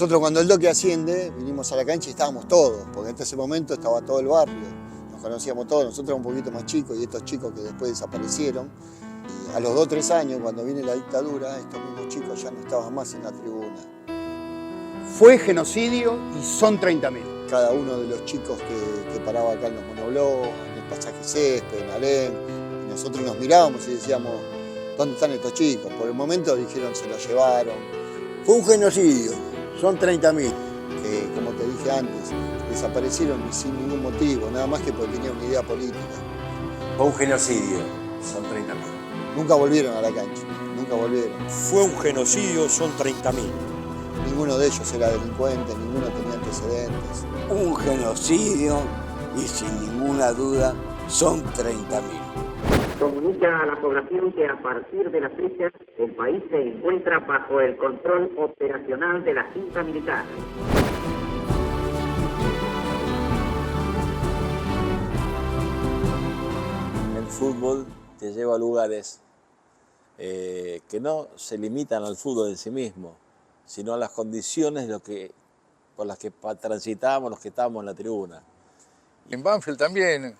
Nosotros cuando el Doque asciende, vinimos a la cancha y estábamos todos, porque en ese momento estaba todo el barrio, nos conocíamos todos, nosotros éramos un poquito más chicos y estos chicos que después desaparecieron. Y a los 2 o 3 años, cuando viene la dictadura, estos mismos chicos ya no estaban más en la tribuna. Fue genocidio y son 30.000. Cada uno de los chicos que paraba acá en los monoblocks, en el pasaje Césped, en Alem, y nosotros nos mirábamos y decíamos, ¿dónde están estos chicos? Por el momento dijeron, se los llevaron. Fue un genocidio, son 30.000. Que, como te dije antes, desaparecieron sin ningún motivo, nada más que porque tenían una idea política. Fue un genocidio, son 30.000. Nunca volvieron a la cancha, nunca volvieron. Fue un genocidio, son 30.000. Ninguno de ellos era delincuente, ninguno tenía antecedentes. Un genocidio y sin ninguna duda son 30.000. Comunica a la población que a partir de la fecha el país se encuentra bajo el control operacional de la Junta Militar. El fútbol te lleva a lugares que no se limitan al fútbol en sí mismo, sino a las condiciones por las que transitamos los que estábamos en la tribuna. En Banfield también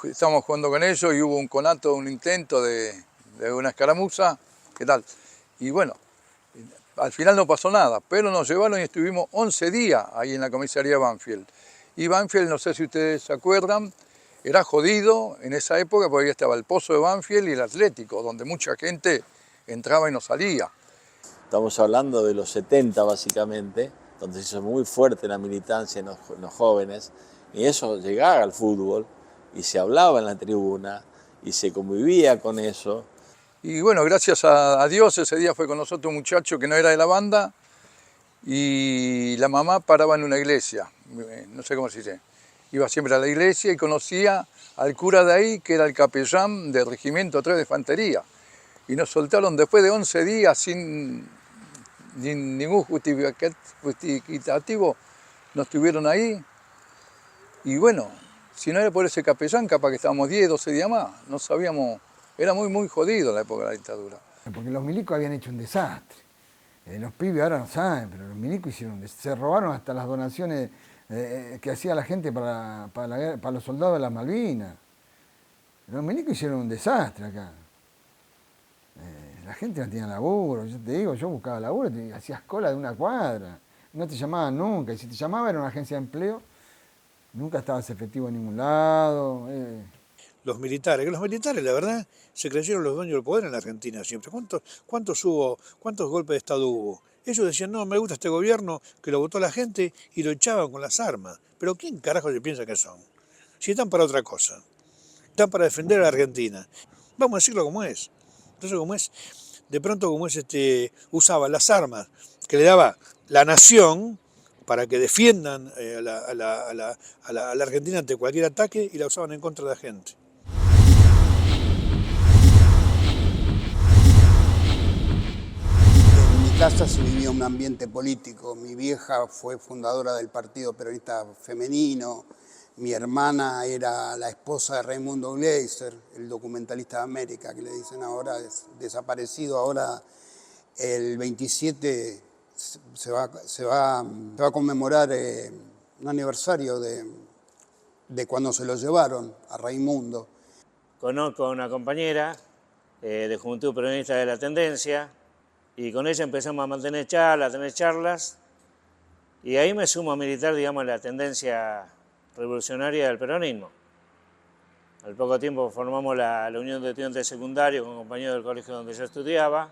estábamos jugando con ellos y hubo un conato, un intento de una escaramuza, ¿qué tal? Y bueno, al final no pasó nada, pero nos llevaron y estuvimos 11 días ahí en la comisaría de Banfield. Y Banfield, no sé si ustedes se acuerdan, era jodido en esa época porque ahí estaba el Pozo de Banfield y el Atlético, donde mucha gente entraba y no salía. Estamos hablando de los 70 básicamente, donde se hizo muy fuerte la militancia en los jóvenes, y eso llegaba al fútbol, y se hablaba en la tribuna, y se convivía con eso. Y bueno, gracias a Dios, ese día fue con nosotros un muchacho que no era de la banda, y la mamá paraba en una iglesia, no sé cómo se dice, iba siempre a la iglesia y conocía al cura de ahí, que era el capellán del Regimiento 3 de Infantería. Y nos soltaron después de 11 días sin ningún justificativo, nos tuvieron ahí. Y bueno, si no era por ese capellán, capaz que estábamos 10, 12 días más. No sabíamos, era muy jodido la época de la dictadura. Porque los milicos habían hecho un desastre. Los pibes ahora no saben, pero los milicos hicieron un desastre. Se robaron hasta las donaciones que hacía la gente para los soldados de las Malvinas. Los milicos hicieron un desastre acá. La gente no tenía laburo, yo te digo, yo buscaba laburo, hacías cola de una cuadra, no te llamaban nunca, y si te llamaban era una agencia de empleo, nunca estabas efectivo en ningún lado. Los militares, la verdad, se creyeron los dueños del poder en la Argentina siempre. ¿Cuántos golpes de Estado hubo? Ellos decían, no, me gusta este gobierno, que lo votó la gente, y lo echaban con las armas. Pero ¿quién carajo se piensa que son? Si están para otra cosa, están para defender a la Argentina. Vamos a decirlo como es. Entonces, de pronto usaba las armas que le daba la nación para que defiendan a la Argentina ante cualquier ataque y la usaban en contra de la gente. En mi casa se vivía un ambiente político. Mi vieja fue fundadora del Partido Peronista Femenino. Mi hermana era la esposa de Raimundo Gleiser, el documentalista de América, que le dicen ahora, desaparecido. Ahora el 27 se va a conmemorar un aniversario de cuando se lo llevaron a Raimundo. Conozco a una compañera de Juventud Peronista de la Tendencia y con ella empezamos a mantener charlas, a tener charlas y ahí me sumo a militar, digamos, la tendencia revolucionaria del peronismo. Al poco tiempo formamos la Unión de Estudiantes Secundarios con compañeros del colegio donde yo estudiaba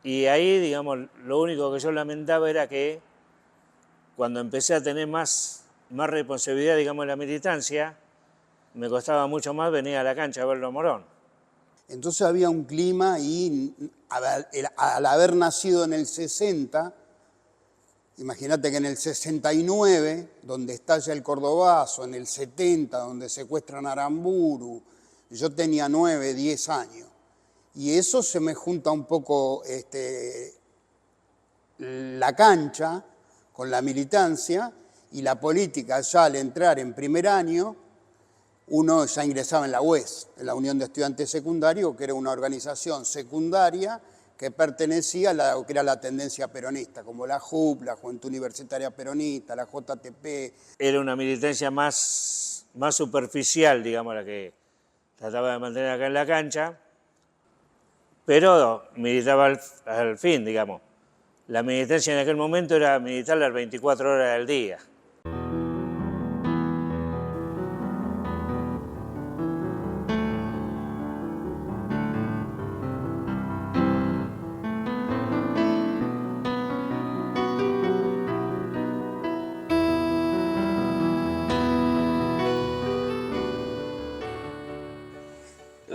y ahí, digamos, lo único que yo lamentaba era que cuando empecé a tener más responsabilidad, digamos, en la militancia, me costaba mucho más venir a la cancha a verlo a Morón. Entonces había un clima y al haber nacido en el 60, imagínate que en el 69, donde estalla el Cordobazo, en el 70, donde secuestran a Aramburu, yo tenía 9, 10 años. Y eso se me junta un poco la cancha con la militancia y la política. Ya al entrar en primer año, uno ya ingresaba en la UES, en la Unión de Estudiantes Secundarios, que era una organización secundaria que pertenecía a lo que era la tendencia peronista, como la JUP, la Juventud Universitaria Peronista, la JTP. Era una militancia más superficial, digamos, la que trataba de mantener acá en la cancha, pero militaba al fin, digamos. La militancia en aquel momento era militar las 24 horas del día.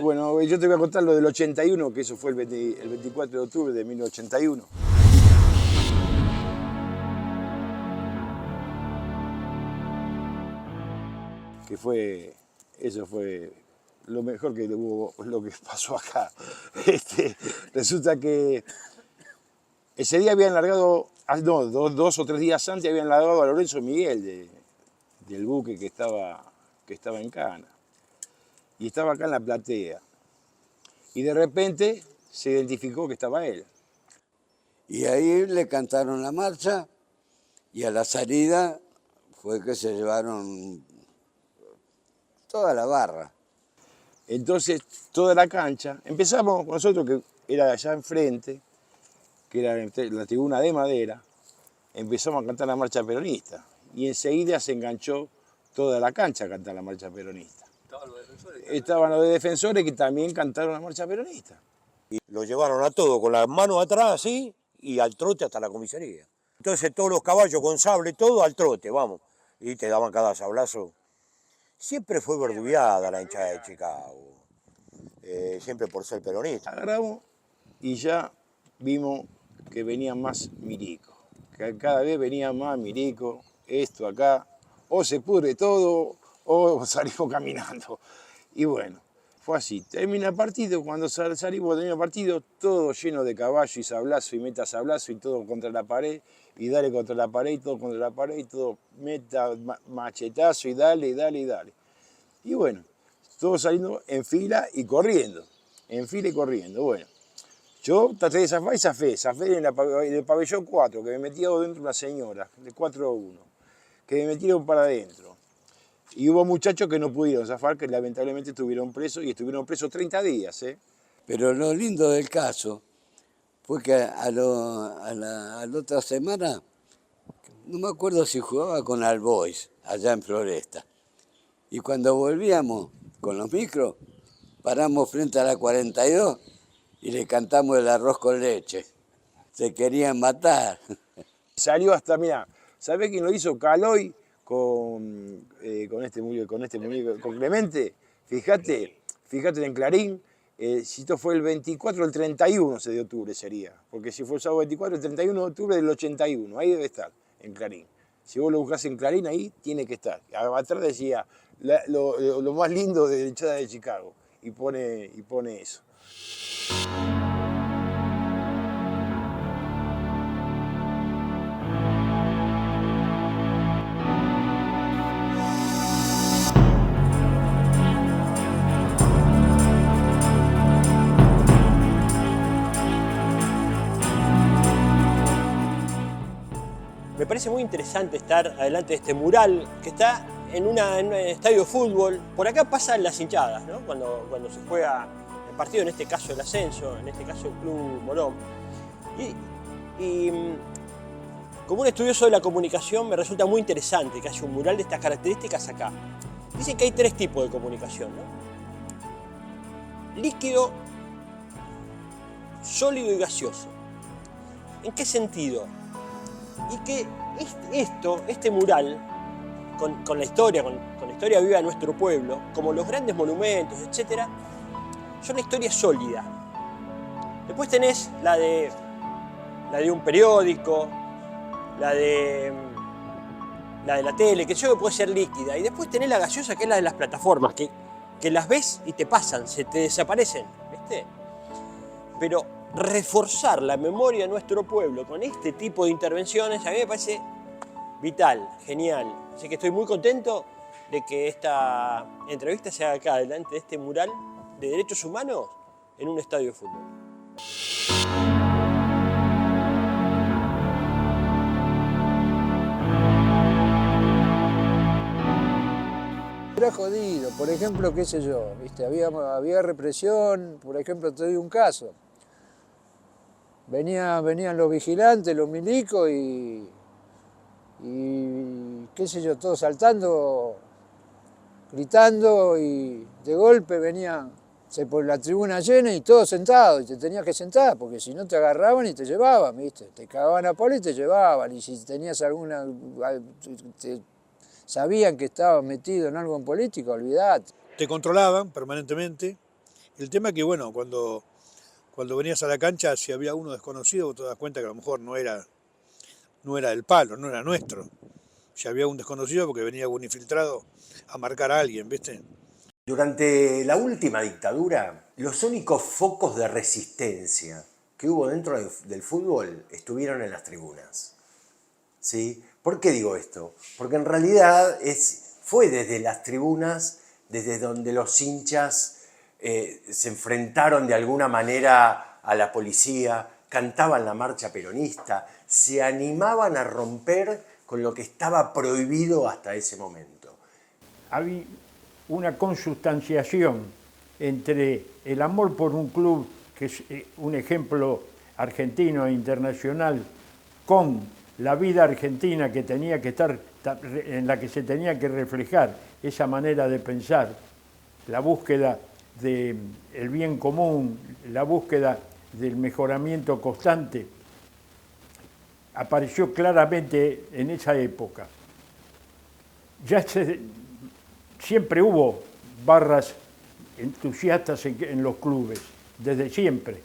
Bueno, yo te voy a contar lo del 81, que eso fue el 24 de octubre de 1981. Eso fue lo mejor que hubo, lo que pasó acá. Resulta que ese día habían largado, no, dos o tres días antes habían largado a Lorenzo Miguel del buque que estaba en Cana. Y estaba acá en la platea. Y de repente se identificó que estaba él. Y ahí le cantaron la marcha y a la salida fue que se llevaron toda la barra. Entonces, toda la cancha, empezamos nosotros, que era allá enfrente, que era la tribuna de madera, empezamos a cantar la marcha peronista. Y enseguida se enganchó toda la cancha a cantar la marcha peronista. Estaban los de defensores que también cantaron la marcha peronista. Y lo llevaron a todo con las manos atrás así y al trote hasta la comisaría. Entonces todos los caballos con sable, todo al trote, vamos. Y te daban cada sablazo. Siempre fue verdugueada la hinchada de Chicago, siempre por ser peronista. Agarramos y ya vimos que venían más milicos, que cada vez venían más milicos, esto acá, o se pudre todo o salimos caminando. Y bueno, fue así. Termina el partido, cuando salimos termina el partido, todo lleno de caballo y sablazo y meta sablazo y todo contra la pared, y dale contra la pared y todo contra la pared y todo meta machetazo y dale, dale y dale. Y bueno, todos saliendo en fila y corriendo, bueno. Yo traté de zafé en el pabellón 4, que me metía dentro una señora, de 4-1, que me metieron para adentro. Y hubo muchachos que no pudieron zafar, que lamentablemente estuvieron presos, y estuvieron presos 30 días. Pero lo lindo del caso fue que a la otra semana, no me acuerdo si jugaba con Albois, allá en Floresta. Y cuando volvíamos con los micros, paramos frente a la 42 y le cantamos el arroz con leche. Se querían matar. Salió hasta, mirá, ¿sabés quién lo hizo? Caloy con Clemente. Fíjate en Clarín, si esto fue el 24, el 31 de octubre sería. Porque si fue el sábado 24, el 31 de octubre del 81, ahí debe estar, en Clarín. Si vos lo buscás en Clarín, ahí tiene que estar. Atrás decía lo más lindo de la hinchada de Chicago. Y pone eso. Me parece muy interesante estar adelante de este mural que está en un estadio de fútbol. Por acá pasan las hinchadas, ¿no? Cuando se juega el partido, en este caso el ascenso, en este caso el Club Morón. Y como un estudioso de la comunicación me resulta muy interesante que haya un mural de estas características acá. Dicen que hay tres tipos de comunicación, ¿no? Líquido, sólido y gaseoso. ¿En qué sentido? Y que este mural, con la historia, con la historia viva de nuestro pueblo, como los grandes monumentos, etc., son una historia sólida. Después tenés la de un periódico, la de la tele, que yo puede ser líquida, y después tenés la gaseosa, que es la de las plataformas, que las ves y te pasan, se te desaparecen, ¿viste? Pero reforzar la memoria de nuestro pueblo con este tipo de intervenciones a mí me parece vital, genial. Así que estoy muy contento de que esta entrevista se haga acá, delante de este mural de derechos humanos en un estadio de fútbol. Era jodido, por ejemplo, qué sé yo, ¿viste? Había represión, por ejemplo, te doy un caso. Venían los vigilantes, los milicos y qué sé yo, todos saltando, gritando y de golpe venían por la tribuna llena y todos sentados y te tenías que sentar porque si no te agarraban y te llevaban, ¿viste? Te cagaban a palo y te llevaban y si tenías alguna... sabían que estabas metido en algo en política, olvidate. Te controlaban permanentemente. El tema es que, bueno, cuando venías a la cancha, si había uno desconocido, te das cuenta que a lo mejor no era del palo, no era nuestro. Si había un desconocido porque venía un infiltrado a marcar a alguien, ¿viste? Durante la última dictadura, los únicos focos de resistencia que hubo dentro del fútbol estuvieron en las tribunas. ¿Sí? ¿Por qué digo esto? Porque en realidad fue desde las tribunas, desde donde los hinchas se enfrentaron de alguna manera a la policía, cantaban la marcha peronista, se animaban a romper con lo que estaba prohibido hasta ese momento. Había una consustanciación entre el amor por un club, que es un ejemplo argentino e internacional, con la vida argentina que tenía que estar, en la que se tenía que reflejar esa manera de pensar, la búsqueda del bien común, la búsqueda del mejoramiento constante, apareció claramente en esa época. Siempre hubo barras entusiastas en los clubes, desde siempre.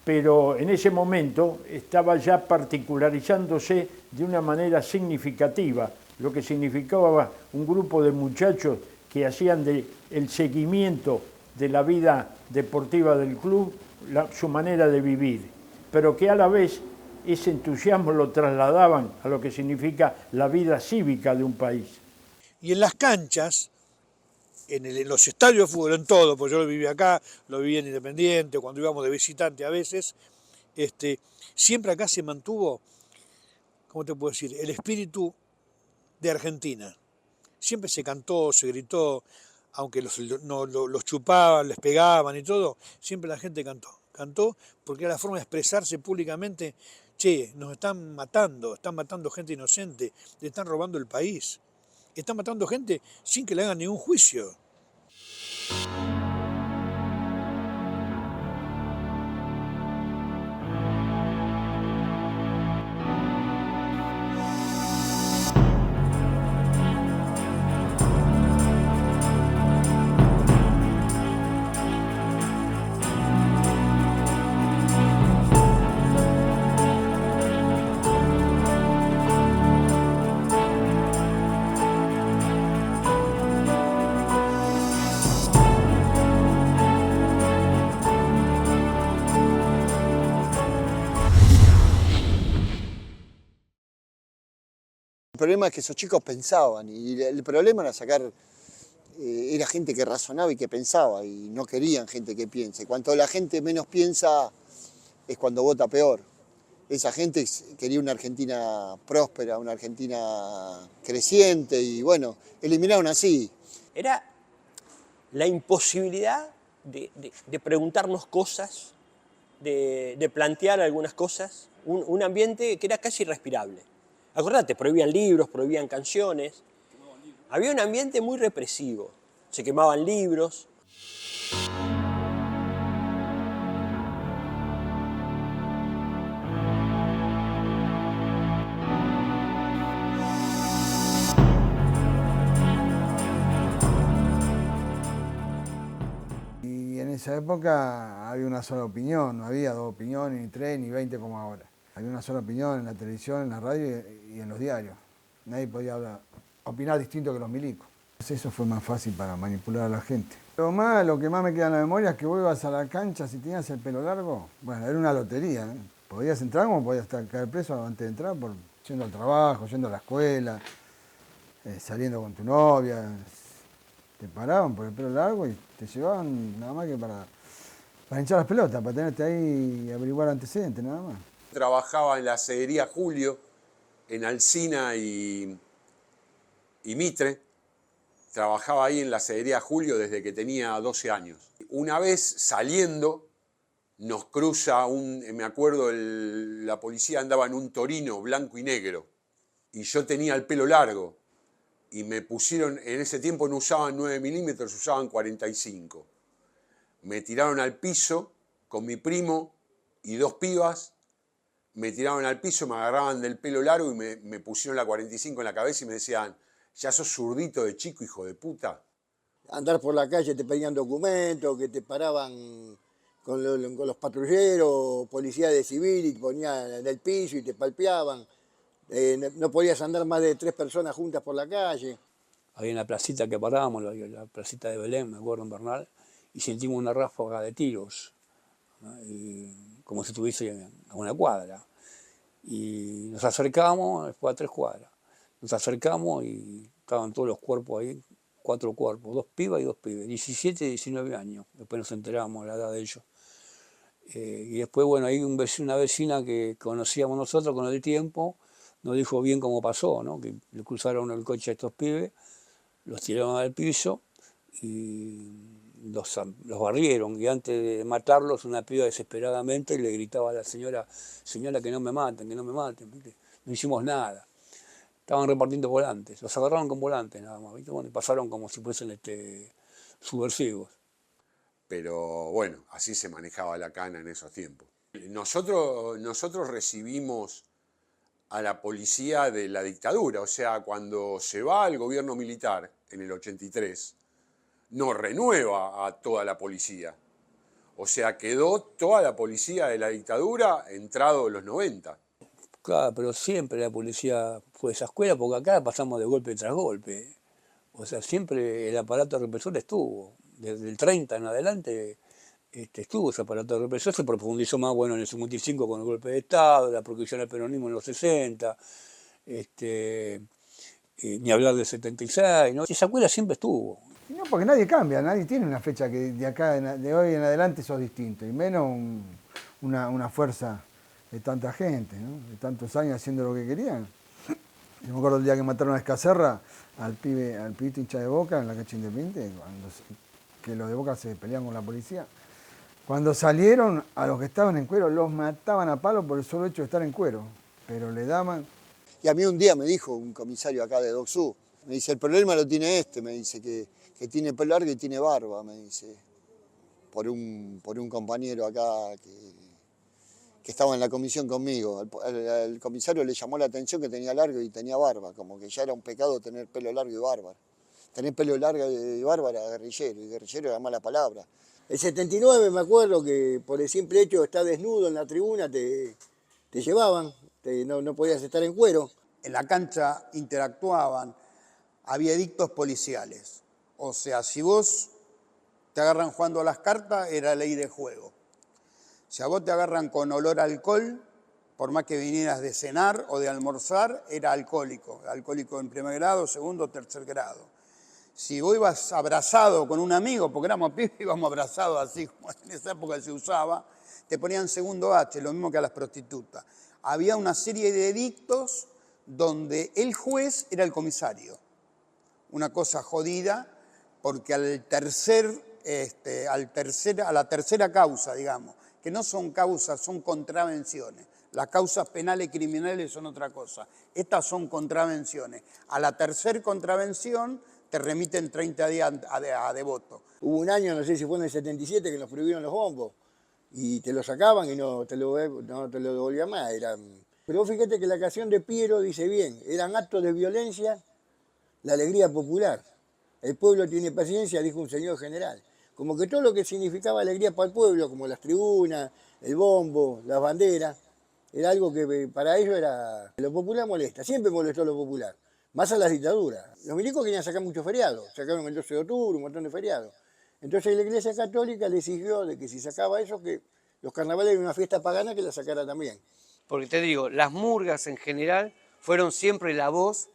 Pero en ese momento estaba ya particularizándose de una manera significativa, lo que significaba un grupo de muchachos que hacían el seguimiento de la vida deportiva del club, su manera de vivir, pero que a la vez ese entusiasmo lo trasladaban a lo que significa la vida cívica de un país. Y en las canchas, en los estadios de fútbol, en todo, porque yo lo viví acá, lo viví en Independiente, cuando íbamos de visitante a veces, siempre acá se mantuvo, ¿cómo te puedo decir?, el espíritu de Argentina. Siempre se cantó, se gritó, aunque los chupaban, les pegaban y todo, siempre la gente cantó. Cantó porque era la forma de expresarse públicamente, che, nos están matando gente inocente, le están robando el país. Están matando gente sin que le hagan ningún juicio. El problema es que esos chicos pensaban y el problema era sacar, era gente que razonaba y que pensaba y no querían gente que piense. Cuanto la gente menos piensa es cuando vota peor. Esa gente quería una Argentina próspera, una Argentina creciente y bueno, eliminaron así. Era la imposibilidad de preguntarnos cosas, de plantear algunas cosas, un ambiente que era casi irrespirable. Acordate, prohibían libros, prohibían canciones. Había un ambiente muy represivo. Se quemaban libros. Y en esa época había una sola opinión, no había dos opiniones, ni tres, ni 20 como ahora. Había una sola opinión en la televisión, en la radio y en los diarios. Nadie podía opinar distinto que los milicos. Eso fue más fácil para manipular a la gente. Lo que más me queda en la memoria es que vos ibas a la cancha si tenías el pelo largo. Bueno, era una lotería, ¿eh? Podías entrar como podías caer preso antes de entrar, yendo al trabajo, yendo a la escuela, saliendo con tu novia. Te paraban por el pelo largo y te llevaban nada más que para Para hinchar las pelotas, para tenerte ahí y averiguar antecedentes, nada más. Trabajaba en la acevería Julio, en Alsina y Mitre. Trabajaba ahí en la acevería Julio desde que tenía 12 años. Una vez saliendo, nos cruza me acuerdo, la policía andaba en un Torino blanco y negro. Y yo tenía el pelo largo. Y me pusieron, en ese tiempo no usaban 9 milímetros, usaban 45. Me tiraron al piso con mi primo y 2 pibas. Me tiraron al piso, me agarraban del pelo largo y me pusieron la 45 en la cabeza y me decían, ¿ya sos zurdito de chico, hijo de puta? Andar por la calle te pedían documentos, que te paraban con los patrulleros, policía de civil y te ponían en el piso y te palpeaban. No podías andar más de 3 personas juntas por la calle. Ahí en la placita que parábamos, la placita de Belén, me acuerdo, en Bernal, y sentimos una ráfaga de tiros, ¿no? Y como si estuviese a una cuadra. Y nos acercamos, después a 3 cuadras. Nos acercamos y estaban todos los cuerpos ahí, 4 cuerpos, 2 pibas y 2 pibes, 17 y 19 años. Después nos enteramos la edad de ellos. Y después, bueno, hay una vecina que conocíamos nosotros con el tiempo, nos dijo bien cómo pasó, ¿no? Que le cruzaron el coche a estos pibes, los tiraron al piso y los barrieron. Y antes de matarlos, una piba desesperadamente le gritaba a la señora, señora, que no me maten, que no me maten. ¿Viste? No hicimos nada. Estaban repartiendo volantes, los agarraron con volantes nada más, ¿viste? Bueno, y pasaron como si fuesen subversivos. Pero bueno, así se manejaba la cana en esos tiempos. Nosotros recibimos a la policía de la dictadura, o sea, cuando se va al gobierno militar en el 83, no renueva a toda la policía. O sea, quedó toda la policía de la dictadura entrado en los 90. Claro, pero siempre la policía fue esa escuela, porque acá pasamos de golpe tras golpe. O sea, siempre el aparato represor estuvo. Desde el 30 en adelante estuvo ese aparato represor. Se profundizó más, bueno, en el 55 con el golpe de Estado, la proscripción al peronismo en los 60, ni hablar del 76, ¿no? Esa escuela siempre estuvo. No, porque nadie cambia, nadie tiene una fecha que de hoy en adelante sos distinto, y menos una fuerza de tanta gente, ¿no? De tantos años haciendo lo que querían. Yo me acuerdo el día que mataron a Escacerra, al pibito hincha de Boca en la cancha Independiente, que los de Boca se peleaban con la policía. Cuando salieron, a los que estaban en cuero los mataban a palo por el solo hecho de estar en cuero, pero le daban... Y a mí un día me dijo un comisario acá de Docsú, me dice, el problema lo tiene me dice, que tiene pelo largo y tiene barba, me dice, por un compañero acá que estaba en la comisión conmigo. Al comisario le llamó la atención que tenía largo y tenía barba, como que ya era un pecado tener pelo largo y barba. Tener pelo largo y barba era guerrillero, y guerrillero era mala palabra. El 79 me acuerdo que por el simple hecho de estar desnudo en la tribuna te llevaban, no podías estar en cuero. En la cancha interactuaban, había edictos policiales. O sea, si vos te agarran jugando a las cartas, era ley de juego. Si a vos te agarran con olor a alcohol, por más que vinieras de cenar o de almorzar, era alcohólico en primer grado, segundo, tercer grado. Si vos ibas abrazado con un amigo, porque éramos pibes, íbamos abrazados así, como en esa época se usaba, te ponían segundo H, lo mismo que a las prostitutas. Había una serie de edictos donde el juez era el comisario. Una cosa jodida, porque a la tercera causa, digamos, que no son causas, son contravenciones. Las causas penales y criminales son otra cosa. Estas son contravenciones. A la tercera contravención te remiten 30 días a devoto. Hubo un año, no sé si fue en el 77, que nos prohibieron los bombos. Y te lo sacaban y no te lo devolvían más. Pero vos fíjate que la canción de Piero dice bien, eran actos de violencia, la alegría popular. El pueblo tiene paciencia, dijo un señor general. Como que todo lo que significaba alegría para el pueblo, como las tribunas, el bombo, las banderas, era algo que para ellos era... Lo popular molesta, siempre molestó lo popular, más a las dictaduras. Los milicos querían sacar muchos feriados, sacaron el 12 de octubre, un montón de feriados. Entonces la Iglesia Católica le exigió de que si sacaba eso, que los carnavales eran una fiesta pagana, que la sacara también. Porque te digo, las murgas en general fueron siempre la voz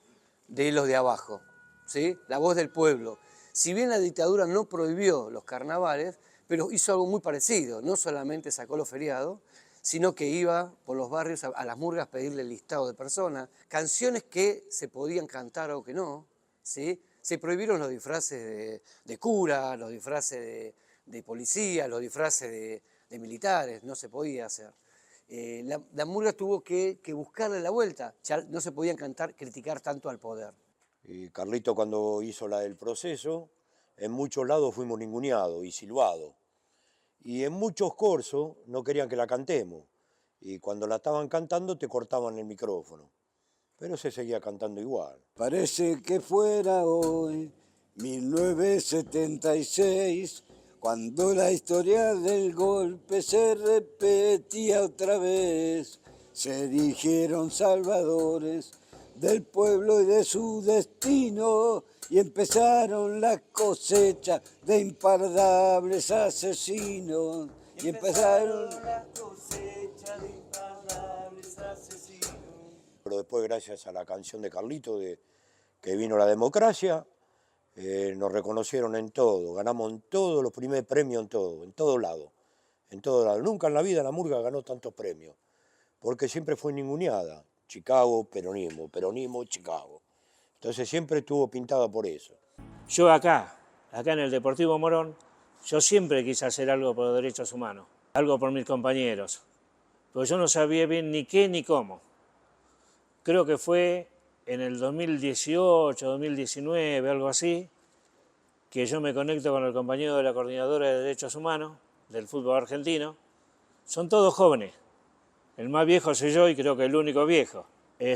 de los de abajo, ¿sí? La voz del pueblo. Si bien la dictadura no prohibió los carnavales, pero hizo algo muy parecido. No solamente sacó los feriados, sino que iba por los barrios a las murgas a pedirle el listado de personas, canciones que se podían cantar o que no, ¿sí? Se prohibieron los disfraces de cura, los disfraces de policía, los disfraces de militares, no se podía hacer. La murga tuvo que buscarle la vuelta, ya no se podían criticar tanto al poder. Y Carlito, cuando hizo la del proceso, en muchos lados fuimos ninguneados y silbados. Y en muchos corsos no querían que la cantemos. Y cuando la estaban cantando te cortaban el micrófono. Pero se seguía cantando igual. Parece que fuera hoy, 1976, cuando la historia del golpe se repetía otra vez. Se erigieron salvadores del pueblo y de su destino, y empezaron la cosecha de impardables asesinos. Y empezaron la cosecha de impardables asesinos. Pero después, gracias a la canción de Carlito, que vino la democracia, nos reconocieron en todo, ganamos en todos los primeros premios, en todo lado. Nunca en la vida la murga ganó tantos premios, porque siempre fue ninguneada. Chicago, peronismo, peronismo, Chicago. Entonces siempre estuvo pintada por eso. Yo acá en el Deportivo Morón, yo siempre quise hacer algo por los derechos humanos, algo por mis compañeros, pero yo no sabía bien ni qué ni cómo. Creo que fue en el 2018, 2019, algo así, que yo me conecto con el compañero de la Coordinadora de Derechos Humanos del fútbol argentino. Son todos jóvenes. El más viejo soy yo y creo que el único viejo.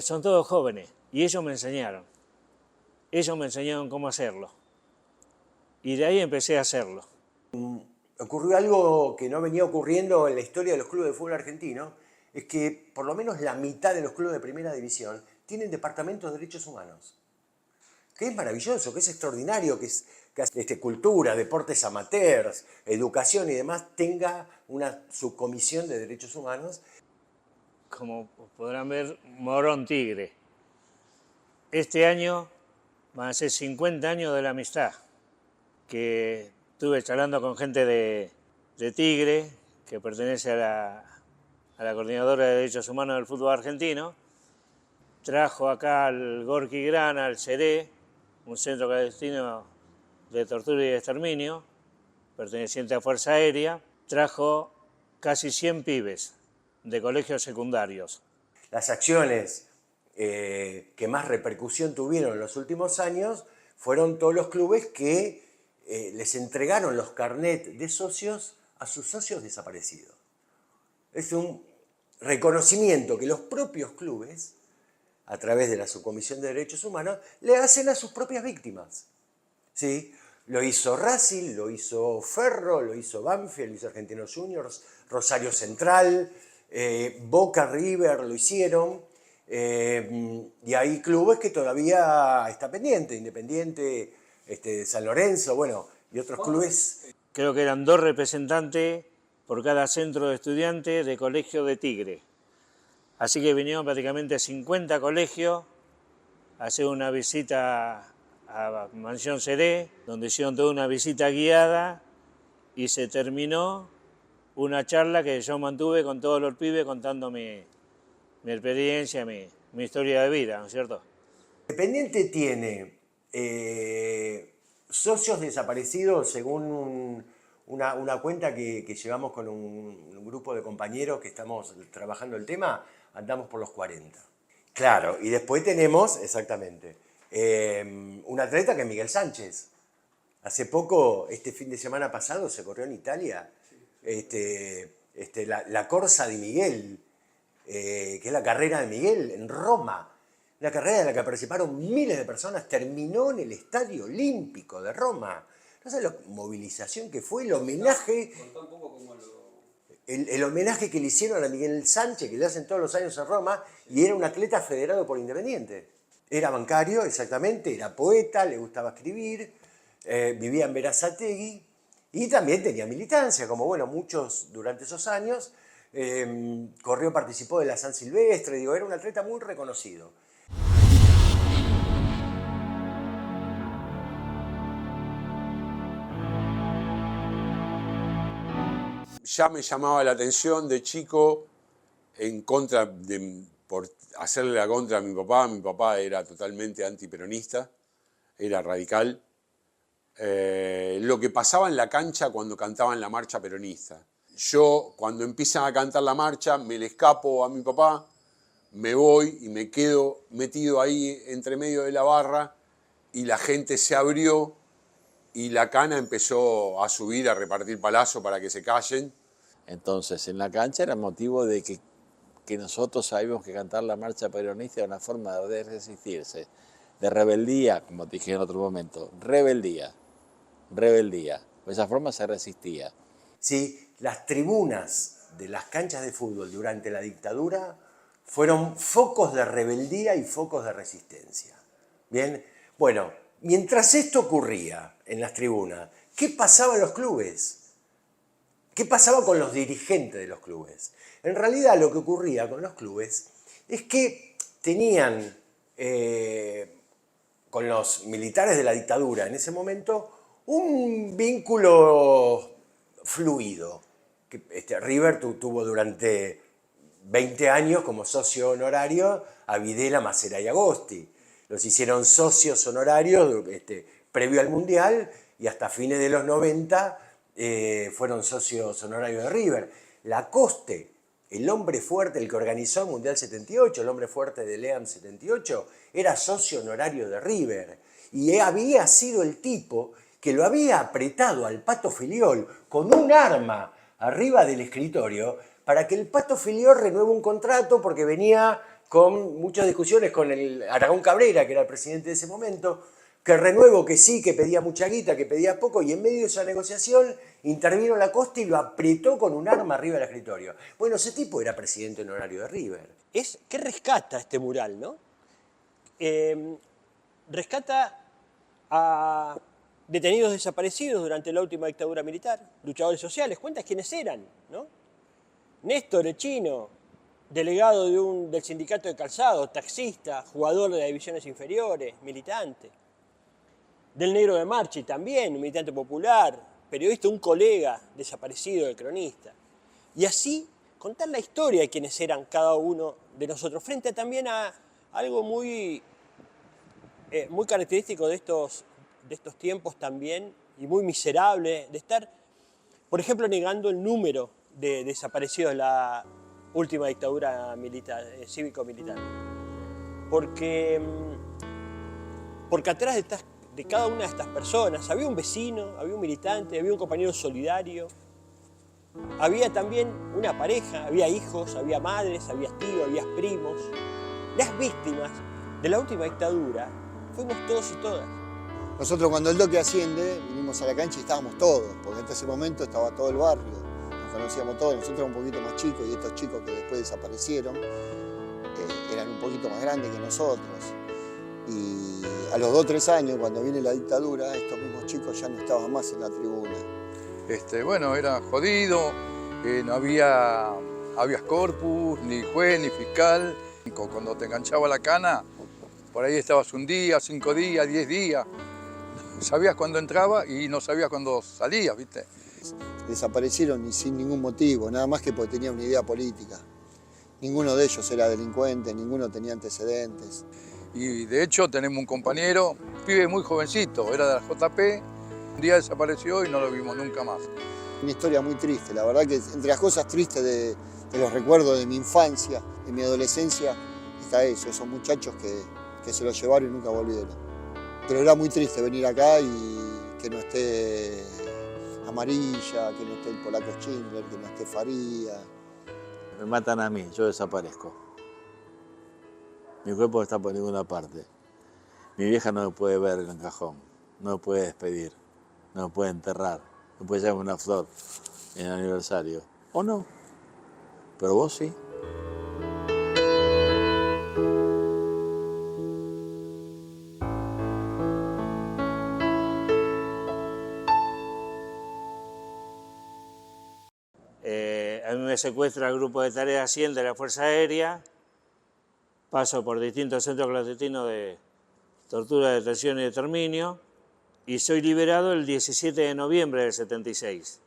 Son todos jóvenes y ellos me enseñaron. Ellos me enseñaron cómo hacerlo. Y de ahí empecé a hacerlo. Ocurrió algo que no venía ocurriendo en la historia de los clubes de fútbol argentino, es que por lo menos la mitad de los clubes de primera división tienen departamentos de derechos humanos. Que es maravilloso, que es extraordinario, que cultura, deportes amateurs, educación y demás tenga una subcomisión de derechos humanos. Como podrán ver, Morón Tigre. Este año van a ser 50 años de la amistad, que estuve charlando con gente de Tigre, que pertenece a la Coordinadora de Derechos Humanos del fútbol argentino. Trajo acá al Gorki Grana, al CERE, un centro clandestino de tortura y de exterminio, perteneciente a Fuerza Aérea. Trajo casi 100 pibes de colegios secundarios. Las acciones que más repercusión tuvieron en los últimos años fueron todos los clubes que les entregaron los carnets de socios a sus socios desaparecidos. Es un reconocimiento que los propios clubes, a través de la Subcomisión de Derechos Humanos, le hacen a sus propias víctimas. ¿Sí? Lo hizo Racing, lo hizo Ferro, lo hizo Banfield, lo hizo Argentinos Juniors, Rosario Central, Boca, River lo hicieron, y hay clubes que todavía está pendiente, Independiente, San Lorenzo, bueno, y otros clubes. Creo que eran 2 representantes por cada centro de estudiantes de colegio de Tigre. Así que vinieron prácticamente 50 colegios a hacer una visita a Mansión Seré, donde hicieron toda una visita guiada y se terminó una charla que yo mantuve con todos los pibes contando mi experiencia, mi historia de vida, ¿no es cierto? Independiente tiene socios desaparecidos, según una cuenta que llevamos con un grupo de compañeros que estamos trabajando el tema, andamos por los 40. Claro, y después tenemos, exactamente, un atleta que es Miguel Sánchez. Hace poco, este fin de semana pasado, se corrió en Italia la Corsa di Miguel, que es la carrera de Miguel en Roma. Una carrera en la que participaron miles de personas, terminó en el Estadio Olímpico de Roma. No sé la movilización que fue, el homenaje. El homenaje que le hicieron a Miguel Sánchez, que le hacen todos los años en Roma, y era un atleta federado por Independiente. Era bancario, exactamente, era poeta, le gustaba escribir, vivía en Berazategui, y también tenía militancia, como bueno, muchos durante esos años. Participó de la San Silvestre, digo, era un atleta muy reconocido. ya me llamaba la atención de chico por hacerle la contra a mi papá. Mi papá era totalmente antiperonista, era radical. Lo que pasaba en la cancha cuando cantaban la marcha peronista. Yo, cuando empiezan a cantar la marcha, me le escapo a mi papá, me voy y me quedo metido ahí entre medio de la barra y la gente se abrió y la cana empezó a subir, a repartir palazos para que se callen. Entonces, en la cancha era motivo de que nosotros sabíamos que cantar la marcha peronista era una forma de resistirse, de rebeldía, como te dije en otro momento, rebeldía. De esa forma se resistía. Sí, las tribunas de las canchas de fútbol durante la dictadura fueron focos de rebeldía y focos de resistencia. Bien, bueno, mientras esto ocurría en las tribunas, ¿qué pasaba en los clubes? ¿Qué pasaba con los dirigentes de los clubes? En realidad lo que ocurría con los clubes es que tenían, con los militares de la dictadura en ese momento, un vínculo fluido. River tuvo durante 20 años como socio honorario a Videla, Macera y Agosti. Los hicieron socios honorarios previo al Mundial y hasta fines de los 90 fueron socios honorarios de River. Lacoste, el hombre fuerte, el que organizó el Mundial 78, el hombre fuerte de LEAM 78, era socio honorario de River. Y había sido el tipo que lo había apretado al Pato Filiol con un arma arriba del escritorio para que el Pato Filiol renueve un contrato porque venía con muchas discusiones con el Aragón Cabrera, que era el presidente de ese momento, que renuevo, que sí, que pedía mucha guita, que pedía poco, y en medio de esa negociación intervino Lacoste y lo apretó con un arma arriba del escritorio. Bueno, ese tipo era presidente honorario de River. ¿Qué rescata este mural, no? Rescata a detenidos desaparecidos durante la última dictadura militar, luchadores sociales, cuenta quiénes eran, ¿no? Néstor, el chino, delegado del sindicato de calzado, taxista, jugador de las divisiones inferiores, militante. Del Negro de Marchi también, militante popular, periodista, un colega desaparecido del Cronista. Y así contar la historia de quiénes eran cada uno de nosotros, frente también a algo muy característico de estos tiempos también, y muy miserable, de estar, por ejemplo, negando el número de desaparecidos de la última dictadura militar, cívico-militar. Porque atrás de cada una de estas personas había un vecino, había un militante, había un compañero solidario, había también una pareja, había hijos, había madres, había tíos, había primos. Las víctimas de la última dictadura fuimos todos y todas. Nosotros cuando el Doque asciende, vinimos a la cancha y estábamos todos, porque hasta ese momento estaba todo el barrio, nos conocíamos todos, nosotros éramos un poquito más chicos y estos chicos que después desaparecieron eran un poquito más grandes que nosotros. Y a los 2 o 3 años, cuando viene la dictadura, estos mismos chicos ya no estaban más en la tribuna. Bueno, era jodido, no había habeas corpus, ni juez, ni fiscal. Cuando te enganchaba la cana, por ahí estabas un día, 5 días, 10 días. Sabías cuándo entraba y no sabías cuándo salías, ¿viste? Desaparecieron sin ningún motivo, nada más que porque tenían una idea política. Ninguno de ellos era delincuente, ninguno tenía antecedentes. Y de hecho tenemos un compañero, un pibe muy jovencito, era de la JP, un día desapareció y no lo vimos nunca más. Una historia muy triste, la verdad que entre las cosas tristes de los recuerdos de mi infancia, de mi adolescencia, está eso, esos muchachos que se los llevaron y nunca volvieron. Pero era muy triste venir acá y que no esté Amarilla, que no esté el polaco Schindler, que no esté Faría. Me matan a mí, yo desaparezco. Mi cuerpo no está por ninguna parte. Mi vieja no me puede ver en el cajón, no me puede despedir, no me puede enterrar, no puede llevarme una flor en el aniversario. ¿O no? Pero vos sí. A mí me secuestra el grupo de tareas 100 de la Fuerza Aérea, paso por distintos centros clandestinos de tortura, detención y exterminio, y soy liberado el 17 de noviembre del 76.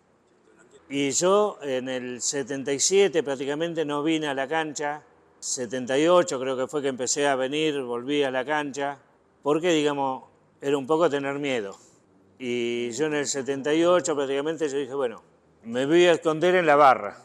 Y yo en el 77 prácticamente no vine a la cancha, 78 creo que fue que empecé a venir, volví a la cancha, porque digamos, era un poco tener miedo. Y yo en el 78 prácticamente yo dije, bueno, me voy a esconder en la barra.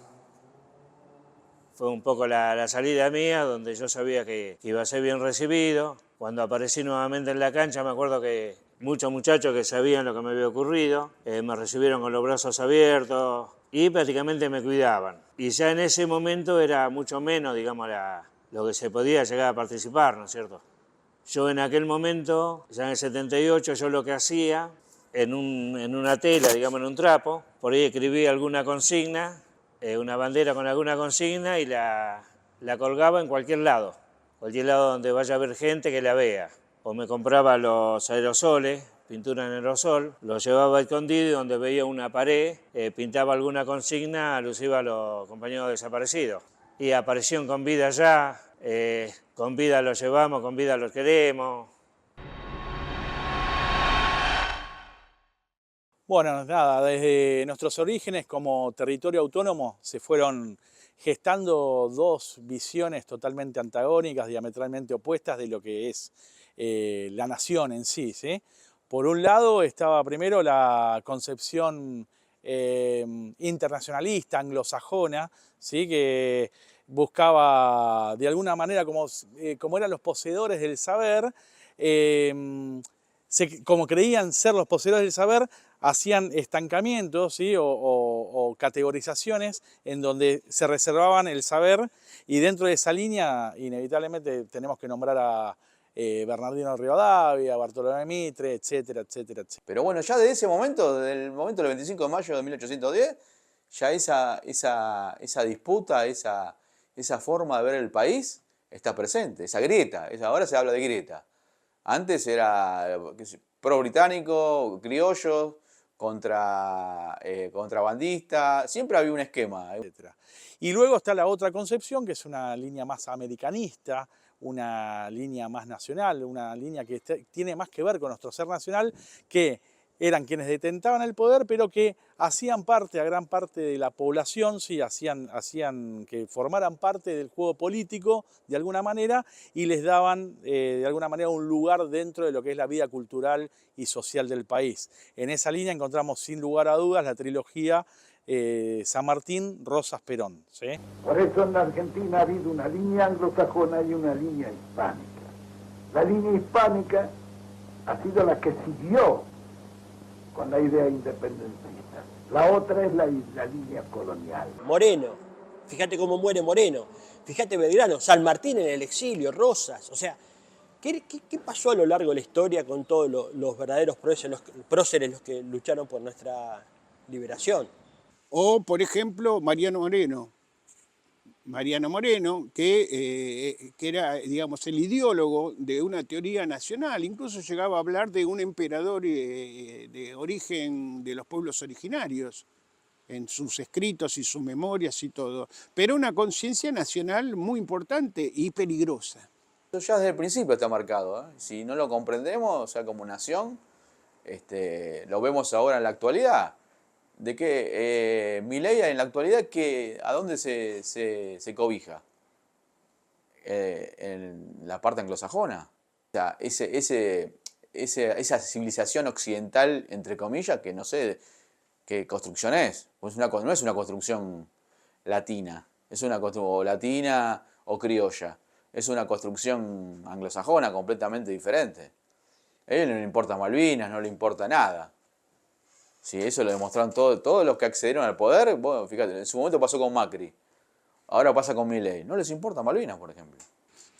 Fue un poco la salida mía, donde yo sabía que iba a ser bien recibido. Cuando aparecí nuevamente en la cancha, me acuerdo que muchos muchachos que sabían lo que me había ocurrido, me recibieron con los brazos abiertos y prácticamente me cuidaban. Y ya en ese momento era mucho menos, digamos, lo que se podía llegar a participar, ¿no es cierto? Yo en aquel momento, ya en el 78, yo lo que hacía, en una tela, digamos, en un trapo, por ahí escribía alguna consigna, una bandera con alguna consigna y la colgaba en cualquier lado donde vaya a haber gente que la vea. O me compraba los aerosoles, pintura en aerosol, los llevaba escondido y donde veía una pared, pintaba alguna consigna alusiva a los compañeros desaparecidos. Y aparecieron con vida ya, con vida los llevamos, con vida los queremos. Bueno, nada, desde nuestros orígenes como territorio autónomo se fueron gestando dos visiones totalmente antagónicas, diametralmente opuestas de lo que es la nación en sí, ¿sí? Por un lado estaba primero la concepción internacionalista, anglosajona, ¿sí? Que buscaba de alguna manera, como eran los poseedores del saber, como creían ser los poseedores del saber, hacían estancamientos, ¿sí? o categorizaciones en donde se reservaban el saber, y dentro de esa línea inevitablemente tenemos que nombrar a Bernardino Rivadavia, Bartolomé Mitre, etcétera, etcétera, etcétera. Pero bueno, ya desde ese momento, desde el momento del 25 de mayo de 1810, ya esa disputa, esa forma de ver el país está presente, esa grieta, ahora se habla de grieta. Antes era pro-británico, criollos, contrabandista, siempre había un esquema. Etcétera. Y luego está la otra concepción, que es una línea más americanista, una línea más nacional, una línea que tiene más que ver con nuestro ser nacional, que eran quienes detentaban el poder, pero que hacían parte, a gran parte de la población, sí, hacían que formaran parte del juego político de alguna manera y les daban de alguna manera un lugar dentro de lo que es la vida cultural y social del país. En esa línea encontramos sin lugar a dudas la trilogía San Martín, Rosas, Perón, ¿sí? Por eso en la Argentina ha habido una línea anglosajona y una línea hispánica. La línea hispánica ha sido la que siguió con la idea independentista. La otra es la línea colonial. Moreno, fíjate cómo muere Moreno, fíjate Belgrano, San Martín en el exilio, Rosas, o sea, ¿qué pasó a lo largo de la historia con todos los verdaderos próceres, los que lucharon por nuestra liberación? O, por ejemplo, Mariano Moreno, que era, digamos, el ideólogo de una teoría nacional, incluso llegaba a hablar de un emperador de origen de los pueblos originarios, en sus escritos y sus memorias y todo, pero una conciencia nacional muy importante y peligrosa. Eso ya desde el principio está marcado, ¿eh? Si no lo comprendemos, o sea, como nación, lo vemos ahora en la actualidad. De que Milei en la actualidad, ¿a dónde se cobija? En la parte anglosajona. O sea, esa civilización occidental, entre comillas, que no sé qué construcción es. Pues no es una construcción latina, es una construcción latina o criolla. Es una construcción anglosajona completamente diferente. A él no le importa Malvinas, no le importa nada. Sí, eso lo demostraron todos los que accedieron al poder. Bueno, fíjate, en su momento pasó con Macri, ahora pasa con Milei. No les importa Malvinas, por ejemplo.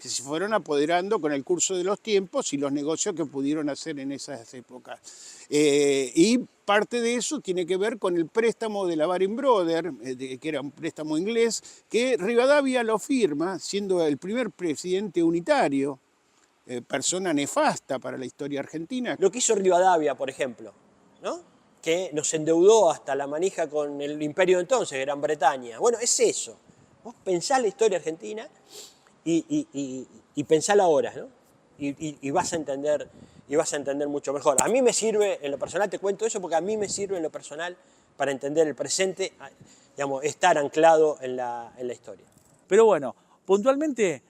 Que se fueron apoderando con el curso de los tiempos y los negocios que pudieron hacer en esas épocas. Y parte de eso tiene que ver con el préstamo de la Baring Brothers, que era un préstamo inglés, que Rivadavia lo firma, siendo el primer presidente unitario, persona nefasta para la historia argentina. Lo que hizo Rivadavia, por ejemplo, ¿no? Que nos endeudó hasta la manija con el imperio de entonces, Gran Bretaña. Bueno, es eso. Vos pensás la historia argentina y pensala ahora, ¿no? Y vas a entender mucho mejor. A mí me sirve, en lo personal, te cuento eso, porque a mí me sirve en lo personal para entender el presente, digamos, estar anclado en la historia. Pero bueno, puntualmente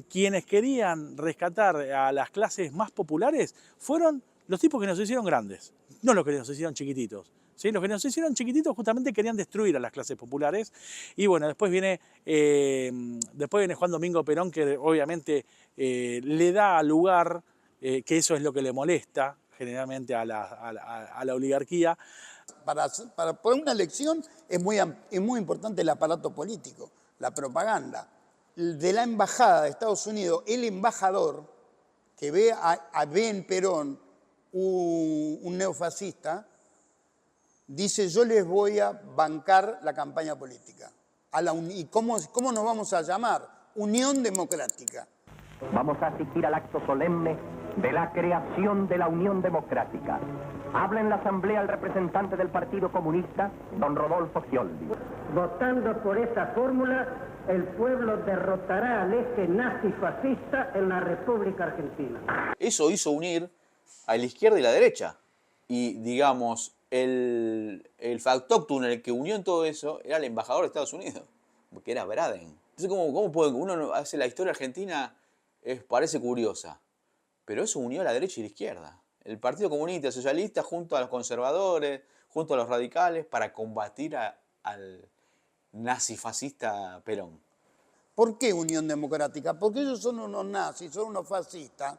quienes querían rescatar a las clases más populares fueron los tipos que nos hicieron grandes, no los que nos hicieron chiquititos. ¿Sí? Los que nos hicieron chiquititos justamente querían destruir a las clases populares. Y bueno, después viene Juan Domingo Perón, que obviamente le da lugar, que eso es lo que le molesta generalmente a la oligarquía. Para poner una elección es muy importante el aparato político, la propaganda. De la embajada de Estados Unidos, el embajador que ve en Perón un neofascista, dice: yo les voy a bancar la campaña política. ¿Y cómo nos vamos a llamar? Unión Democrática. Vamos a asistir al acto solemne de la creación de la Unión Democrática. Habla en la Asamblea el representante del Partido Comunista, don Rodolfo Scioldi. Votando por esa fórmula, el pueblo derrotará al eje nazi-fascista en la República Argentina. Eso hizo unir a la izquierda y la derecha. Y, digamos, el factotum en el que unió en todo eso era el embajador de Estados Unidos, que era Braden. Entonces, ¿cómo puede? Uno hace la historia argentina, parece curiosa, pero eso unió a la derecha y la izquierda. El Partido Comunista Socialista junto a los conservadores, junto a los radicales, para combatir al nazifascista Perón. ¿Por qué Unión Democrática? Porque ellos son unos nazis, son unos fascistas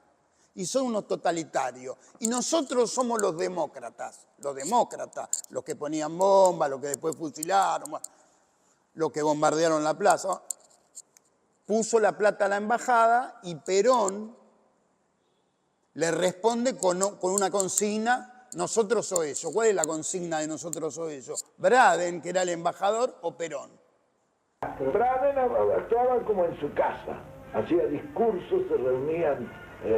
y son unos totalitarios. Y nosotros somos los demócratas, los que ponían bombas, los que después fusilaron, los que bombardearon la plaza. Puso la plata a la embajada y Perón le responde con una consigna: nosotros o ellos. ¿Cuál es la consigna de nosotros o ellos? Braden, que era el embajador, o Perón. Braden actuaba como en su casa, hacía discursos, se reunían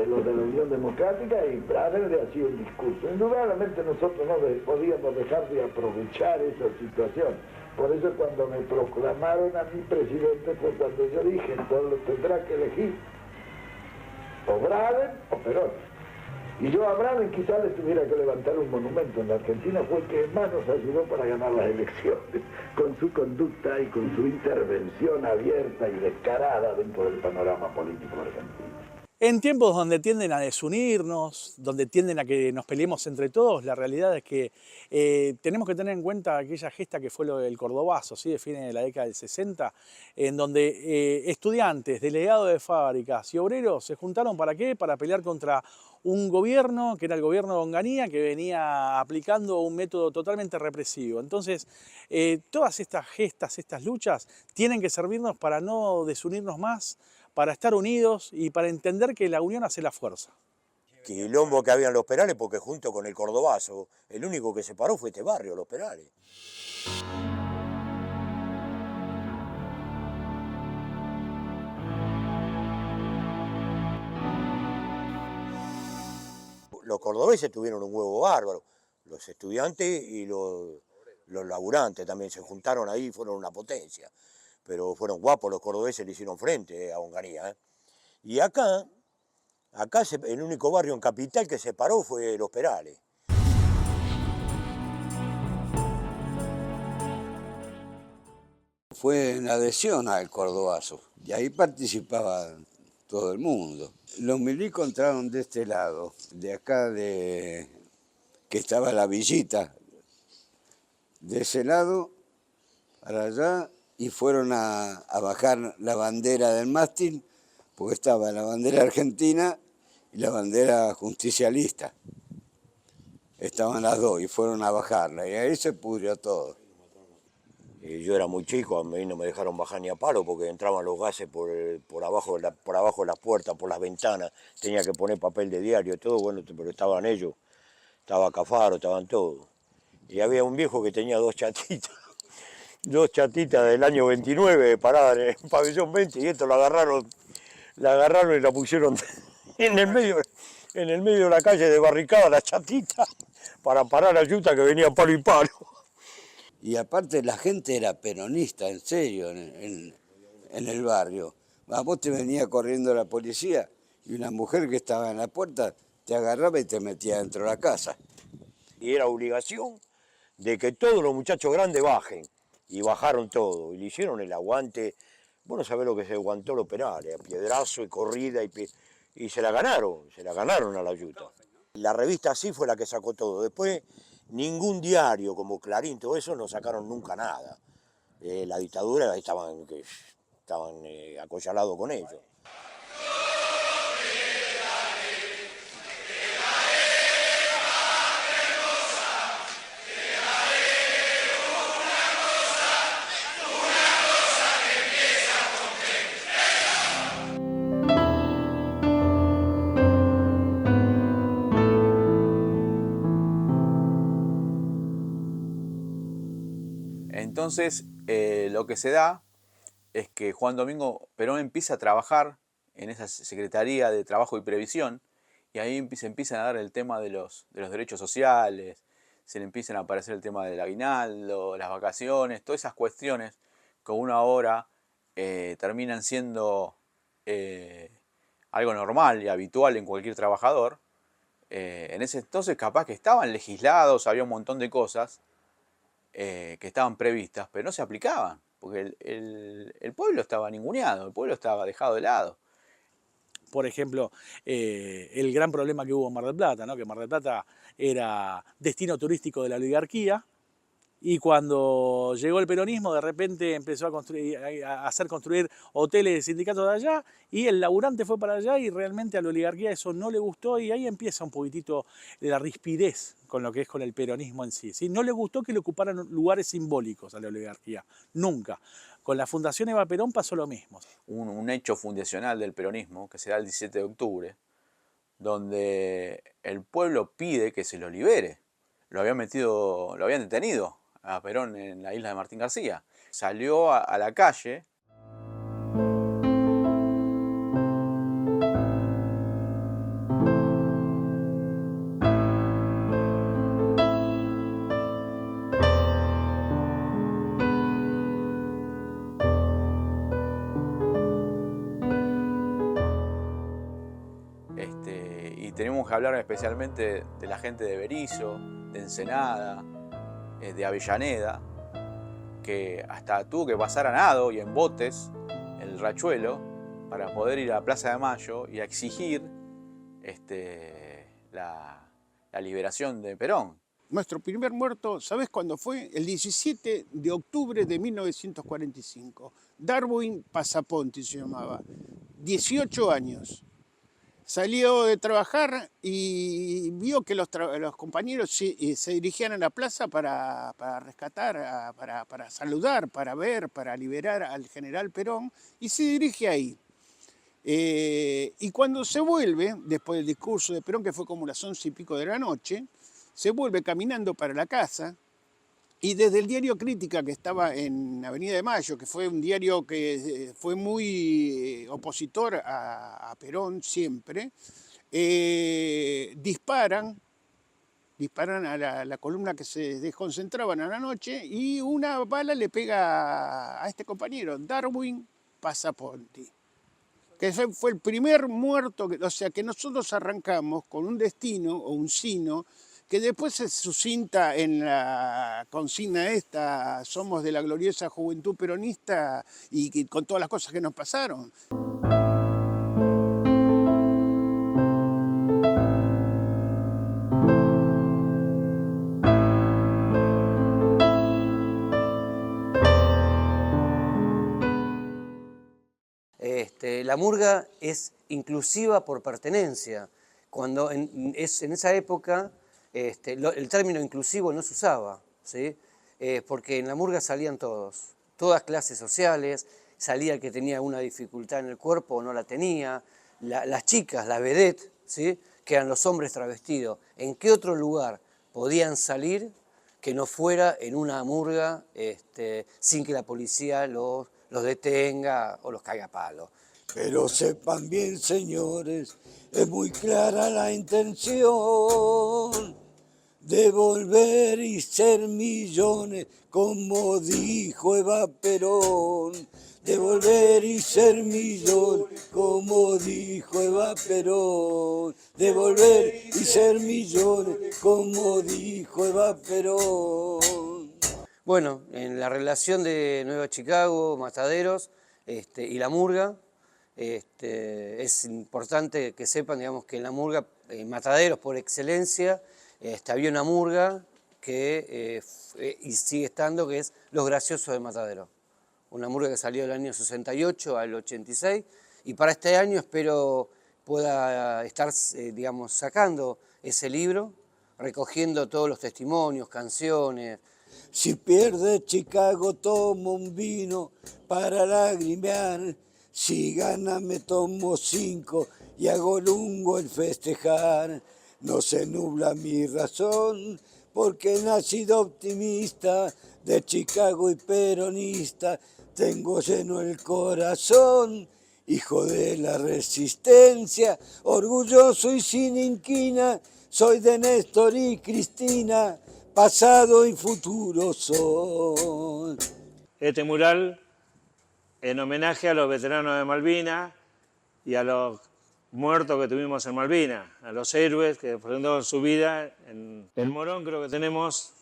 los de la Unión Democrática y Braden le hacía un discurso. Indudablemente nosotros no podíamos dejar de aprovechar esa situación. Por eso cuando me proclamaron a mí presidente fue cuando yo dije: el pueblo tendrá que elegir o Braden o Perón. Y yo a Braden quizás le tuviera que levantar un monumento en la Argentina, fue el que más nos ayudó para ganar las elecciones, con su conducta y con su intervención abierta y descarada dentro del panorama político argentino. En tiempos donde tienden a desunirnos, donde tienden a que nos peleemos entre todos, la realidad es que tenemos que tener en cuenta aquella gesta que fue el Cordobazo, ¿sí? De fines de la década del 60, en donde estudiantes, delegados de fábricas y obreros se juntaron ¿para qué? Para pelear contra un gobierno, que era el gobierno de Onganía, que venía aplicando un método totalmente represivo. Entonces, todas estas gestas, estas luchas, tienen que servirnos para no desunirnos más, para estar unidos y para entender que la unión hace la fuerza. Quilombo que había en Los Perales, porque junto con el Cordobazo, el único que se paró fue este barrio, Los Perales. Los cordobeses tuvieron un huevo bárbaro, los estudiantes y los laburantes también se juntaron ahí y fueron una potencia. Pero fueron guapos los cordobeses, le hicieron frente a Onganía. Y acá el único barrio en Capital que se paró fue Los Perales. Fue en adhesión al Cordobazo, y ahí participaba todo el mundo. Los milicos entraron de este lado, de acá que estaba la villita, de ese lado para allá, y fueron a bajar la bandera del mástil, porque estaba la bandera argentina y la bandera justicialista. Estaban las dos y fueron a bajarla, y ahí se pudrió todo. Yo era muy chico, a mí no me dejaron bajar ni a palo porque entraban los gases por abajo de las puertas, por las ventanas. Tenía que poner papel de diario y todo, bueno, pero estaban ellos. Estaba Cafaro, estaban todos. Y había un viejo que tenía dos chatitas del año 29 paradas en el pabellón 20, y esto la agarraron y la pusieron en el medio de la calle de barricada, la chatita, para parar a Yuta que venía palo y palo. Y aparte la gente era peronista, en serio, en el barrio. A vos te venía corriendo la policía y una mujer que estaba en la puerta te agarraba y te metía dentro de la casa. Y era obligación de que todos los muchachos grandes bajen. Y bajaron todo, y le hicieron el aguante. Vos no sabés lo que se aguantó los penales, a piedrazo y corrida, y se la ganaron a la Yuta. La revista así fue la que sacó todo. Después, ningún diario como Clarín, todo eso, no sacaron nunca nada. La dictadura estaban acollalados con ellos. Entonces, lo que se da es que Juan Domingo Perón empieza a trabajar en esa Secretaría de Trabajo y Previsión, y ahí se empiezan a dar el tema de los derechos sociales, se le empiezan a aparecer el tema del aguinaldo, las vacaciones, todas esas cuestiones que uno ahora terminan siendo algo normal y habitual en cualquier trabajador. En ese entonces capaz que estaban legislados, había un montón de cosas que estaban previstas, pero no se aplicaban, porque el pueblo estaba ninguneado, el pueblo estaba dejado de lado. Por ejemplo, el gran problema que hubo en Mar del Plata, ¿no? Que Mar del Plata era destino turístico de la oligarquía, y cuando llegó el peronismo de repente empezó a hacer construir hoteles de sindicatos de allá, y el laburante fue para allá y realmente a la oligarquía eso no le gustó, y ahí empieza un poquitito la rispidez con lo que es con el peronismo en sí, ¿sí? No le gustó que le ocuparan lugares simbólicos a la oligarquía, nunca. Con la Fundación Eva Perón pasó lo mismo. Un hecho fundacional del peronismo que se da el 17 de octubre, donde el pueblo pide que se lo libere. Lo habían detenido a Perón en la isla de Martín García. Salió a la calle. Y tenemos que hablar especialmente de la gente de Berisso, de Ensenada, de Avellaneda, que hasta tuvo que pasar a nado y en botes el Rachuelo para poder ir a la Plaza de Mayo y a exigir la liberación de Perón. Nuestro primer muerto, ¿sabés cuándo fue? El 17 de octubre de 1945. Darwin Pasaponti se llamaba. 18 años. Salió de trabajar y vio que los compañeros se dirigían a la plaza para rescatar, para saludar, para ver, para liberar al general Perón, y se dirige ahí. Y cuando se vuelve, después del discurso de Perón, que fue como las 11 y pico de la noche, se vuelve caminando para la casa, y desde el diario Crítica, que estaba en Avenida de Mayo, que fue un diario que fue muy opositor a Perón siempre, disparan a la columna que se desconcentraban a la noche, y una bala le pega a este compañero, Darwin Pasaponti, que fue el primer muerto, o sea que nosotros arrancamos con un destino o un sino que después se sucinta en la consigna esta, somos de la gloriosa juventud peronista, y con todas las cosas que nos pasaron. La murga es inclusiva por pertenencia. Cuando en esa época el término inclusivo no se usaba, ¿sí? Porque en la murga salían todos, todas clases sociales, salía el que tenía una dificultad en el cuerpo o no la tenía, las chicas, las vedettes, ¿sí? Que eran los hombres travestidos. ¿En qué otro lugar podían salir que no fuera en una murga sin que la policía los detenga o los caiga a palo? Pero sepan bien, señores, es muy clara la intención de volver y ser millones, como dijo Eva Perón. De volver y ser millones, como dijo Eva Perón. De volver y ser millones, como dijo Eva Perón. Bueno, en la relación de Nueva Chicago, Mataderos y la murga, es importante que sepan, digamos, que en la murga, Mataderos por excelencia, había una murga que y sigue estando, que es Los Graciosos de Mataderos. Una murga que salió del año 68 al 86, y para este año espero pueda estar, digamos, sacando ese libro, recogiendo todos los testimonios, canciones. Si pierde Chicago tomo un vino para lagrimear, si gana me tomo 5 y hago lungo el festejar. No se nubla mi razón porque he nacido optimista, de Chicago y peronista, tengo lleno el corazón, hijo de la resistencia, orgulloso y sin inquina, soy de Néstor y Cristina, pasado y futuro soy. Este mural en homenaje a los veteranos de Malvinas y a los muertos que tuvimos en Malvinas, a los héroes que defendieron su vida. En Morón creo que tenemos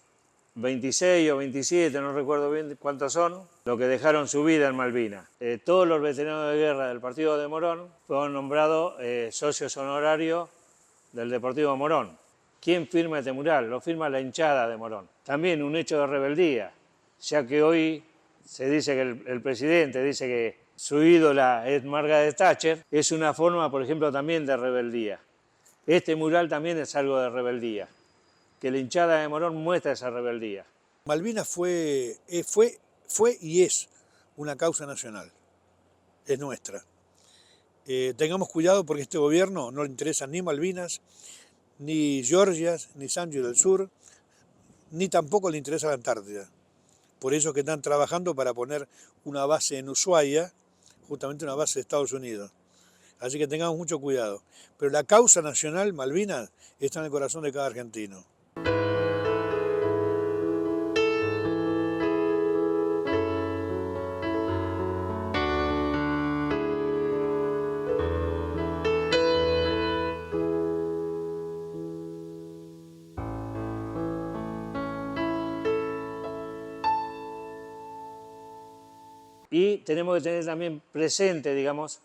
26 o 27, no recuerdo bien cuántos son, los que dejaron su vida en Malvinas. Todos los veteranos de guerra del partido de Morón fueron nombrados socios honorarios del Deportivo Morón. ¿Quién firma este mural? Lo firma la hinchada de Morón. También un hecho de rebeldía, ya que hoy se dice que el presidente dice que su ídola es Margaret Thatcher, es una forma, por ejemplo, también de rebeldía. Este mural también es algo de rebeldía, que la hinchada de Morón muestra esa rebeldía. Malvinas fue y es una causa nacional, es nuestra. Tengamos cuidado porque a este gobierno no le interesan ni Malvinas, ni Georgias, ni Sancho del Sur, ni tampoco le interesa la Antártida. Por eso que están trabajando para poner una base en Ushuaia, justamente una base de Estados Unidos. Así que tengamos mucho cuidado. Pero la causa nacional, Malvinas, está en el corazón de cada argentino. Y tenemos que tener también presente, digamos,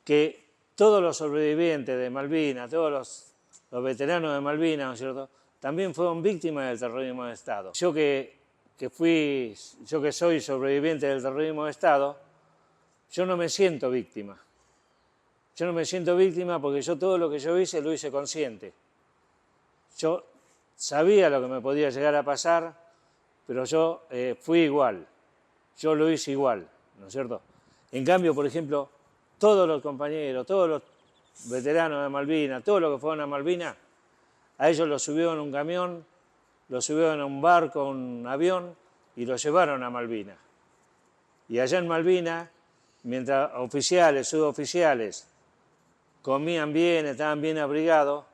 que todos los sobrevivientes de Malvinas, todos los veteranos de Malvinas, ¿no es cierto?, también fueron víctimas del terrorismo de Estado. Yo que soy sobreviviente del terrorismo de Estado, yo no me siento víctima. Yo no me siento víctima porque yo todo lo que yo hice, lo hice consciente. Yo sabía lo que me podía llegar a pasar, pero yo fui igual. Yo lo hice igual, ¿no es cierto? En cambio, por ejemplo, todos los compañeros, todos los veteranos de Malvinas, todos los que fueron a Malvinas, a ellos los subieron en un camión, los subieron a un barco, a un avión y los llevaron a Malvinas. Y allá en Malvinas, mientras oficiales, suboficiales comían bien, estaban bien abrigados,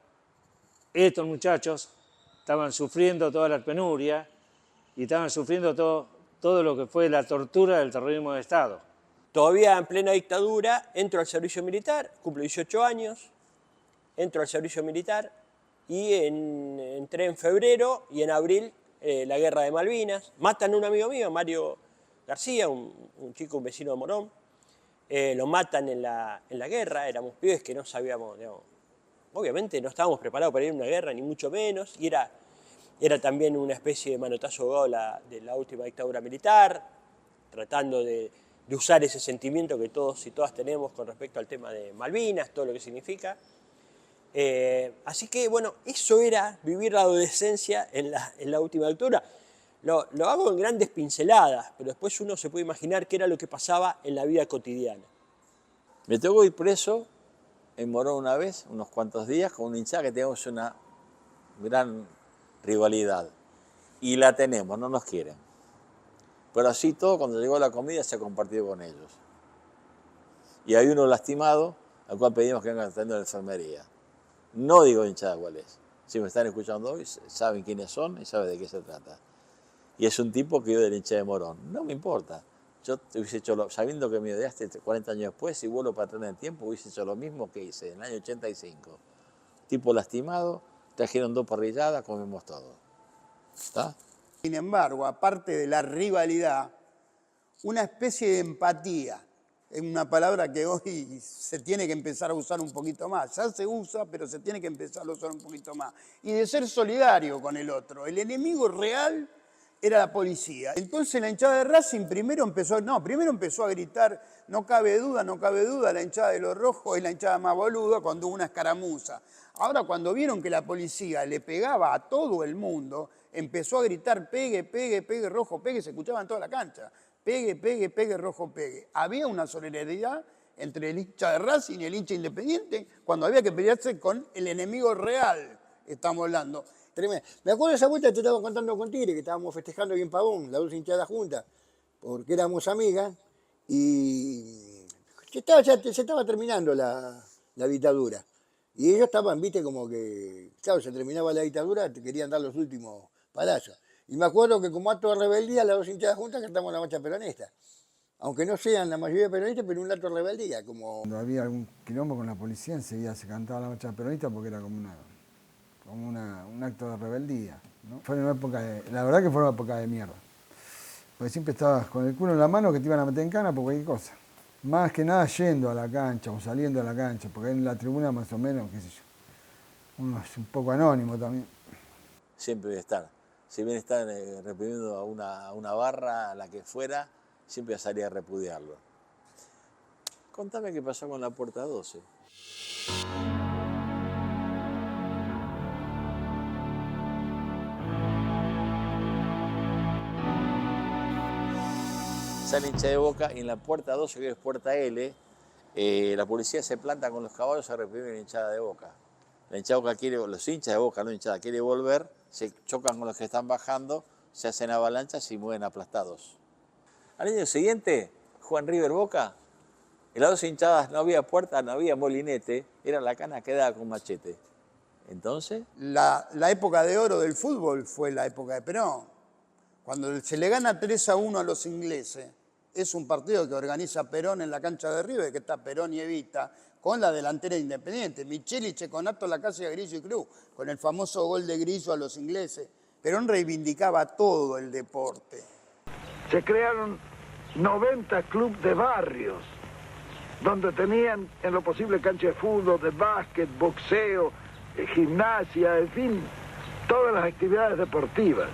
estos muchachos estaban sufriendo toda la penuria y estaban sufriendo todo lo que fue la tortura del terrorismo de Estado. Todavía en plena dictadura, entro al servicio militar, cumplo 18 años, entro al servicio militar y entré en febrero y en abril la guerra de Malvinas. Matan a un amigo mío, Mario García, un chico, un vecino de Morón. Lo matan en la guerra, éramos pibes que no sabíamos, digamos, obviamente no estábamos preparados para ir a una guerra, ni mucho menos, y era también una especie de manotazo ahogado de la última dictadura militar, tratando de usar ese sentimiento que todos y todas tenemos con respecto al tema de Malvinas, todo lo que significa. Así que, bueno, eso era vivir la adolescencia en la última dictadura. Lo hago en grandes pinceladas, pero después uno se puede imaginar qué era lo que pasaba en la vida cotidiana. Me tocó ir preso en Morón una vez, unos cuantos días, con un hinchada que teníamos una gran rivalidad. Y la tenemos, no nos quieren. Pero así todo, cuando llegó la comida, se ha compartido con ellos. Y hay uno lastimado, al cual pedimos que venga a atender la enfermería. No digo hinchada cuál es. Si me están escuchando hoy, saben quiénes son y saben de qué se trata. Y es un tipo que yo del hincha de Morón. No me importa. Yo te hubiese hecho, sabiendo que me odiaste 40 años después, si vuelvo para atrás en el tiempo, hubiese hecho lo mismo que hice en el año 85. Tipo lastimado, trajeron 2 parrilladas, comemos todo. ¿Está? Sin embargo, aparte de la rivalidad, una especie de empatía. Es una palabra que hoy se tiene que empezar a usar un poquito más. Ya se usa, pero se tiene que empezar a usar un poquito más. Y de ser solidario con el otro. El enemigo real era la policía. Entonces la hinchada de Racing primero empezó a gritar, no cabe duda, la hinchada de los rojos es la hinchada más boluda cuando hubo una escaramuza. Ahora cuando vieron que la policía le pegaba a todo el mundo, empezó a gritar pegue, pegue, pegue, rojo, pegue, se escuchaba en toda la cancha. Pegue, pegue, pegue, rojo, pegue. Había una solidaridad entre el hincha de Racing y el hincha independiente cuando había que pelearse con el enemigo real, estamos hablando. Tremendo. Me acuerdo de esa vuelta que te estaba contando con Tigre, que estábamos festejando aquí en Pavón, las 2 hinchadas juntas, porque éramos amigas y se estaba terminando la dictadura. Y ellos estaban, viste, como que, claro, se terminaba la dictadura, te querían dar los últimos palazos. Y me acuerdo que como acto de rebeldía, las 2 hinchadas juntas cantamos la marcha peronista. Aunque no sean la mayoría peronistas, pero un acto de rebeldía. Cuando había algún quilombo con la policía, enseguida se cantaba la marcha peronista porque era como un acto de rebeldía, ¿no? Fue una época la verdad que fue una época de mierda. Porque siempre estabas con el culo en la mano que te iban a meter en cana por cualquier cosa. Más que nada yendo a la cancha o saliendo a la cancha, porque en la tribuna más o menos, qué sé yo, uno es un poco anónimo también. Siempre voy a estar. Si bien están reprimiendo a una barra, a la que fuera, siempre salía a repudiarlo. Contame qué pasó con la Puerta 12. Sale hincha de Boca y en la Puerta 12, que es Puerta L, la policía se planta con los caballos a reprimir la hinchada de Boca. La hinchada de Boca quiere, los hinchas de Boca, no hinchada, quiere volver, se chocan con los que están bajando, se hacen avalanchas y mueren aplastados. Al año siguiente, Juan River Boca, en las 2 hinchadas no había puerta, no había molinete, era la cana que daba con machete. Entonces... La época de oro del fútbol fue la época de Perón. Cuando se le gana 3-1 a los ingleses, es un partido que organiza Perón en la cancha de River, que está Perón y Evita, con la delantera Independiente. Micheli, Checonato, Lacase, Grillo y Cruz, con el famoso gol de Grillo a los ingleses. Perón reivindicaba todo el deporte. Se crearon 90 clubes de barrios, donde tenían en lo posible cancha de fútbol, de básquet, boxeo, gimnasia, en fin, todas las actividades deportivas.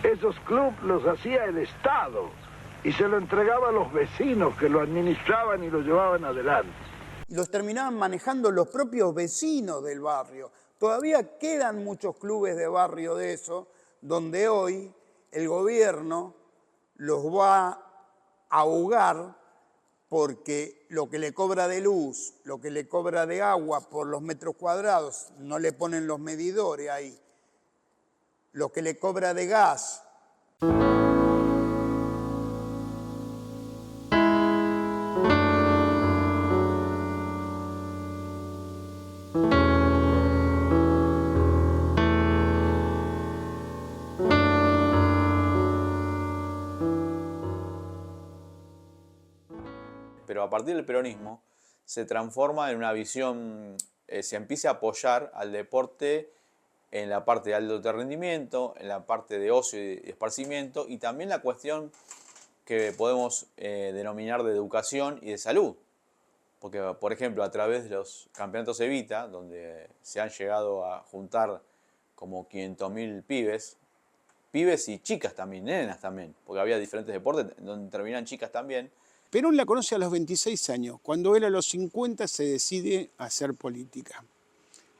Esos clubes los hacía el Estado y se lo entregaba a los vecinos que lo administraban y lo llevaban adelante. Y los terminaban manejando los propios vecinos del barrio. Todavía quedan muchos clubes de barrio de eso, donde hoy el gobierno los va a ahogar porque lo que le cobra de luz, lo que le cobra de agua por los metros cuadrados, no le ponen los medidores ahí. Lo que le cobra de gas. Pero a partir del peronismo se transforma en una visión, se empieza a apoyar al deporte en la parte de alto rendimiento, en la parte de ocio y esparcimiento, y también la cuestión que podemos denominar de educación y de salud. Porque, por ejemplo, a través de los campeonatos Evita, donde se han llegado a juntar como 500.000 pibes y chicas también, nenas también, porque había diferentes deportes donde terminan chicas también. Perón la conoce a los 26 años. Cuando él a los 50 se decide a hacer política.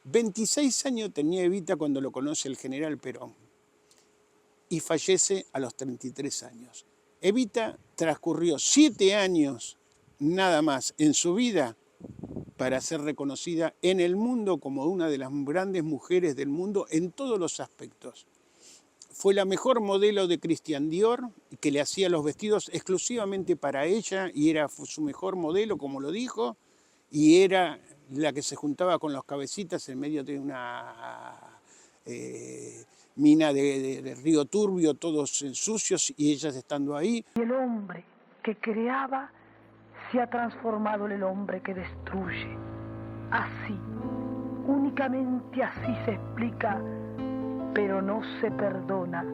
26 años tenía Evita cuando lo conoce el general Perón. Y fallece a los 33 años. Evita transcurrió 7 años nada más en su vida para ser reconocida en el mundo como una de las grandes mujeres del mundo en todos los aspectos. Fue la mejor modelo de Christian Dior, que le hacía los vestidos exclusivamente para ella y era su mejor modelo, como lo dijo, y era la que se juntaba con los cabecitas en medio de una mina de Río Turbio, todos sucios y ellas estando ahí. Y el hombre que creaba se ha transformado en el hombre que destruye. Así, únicamente así se explica, pero no se perdona,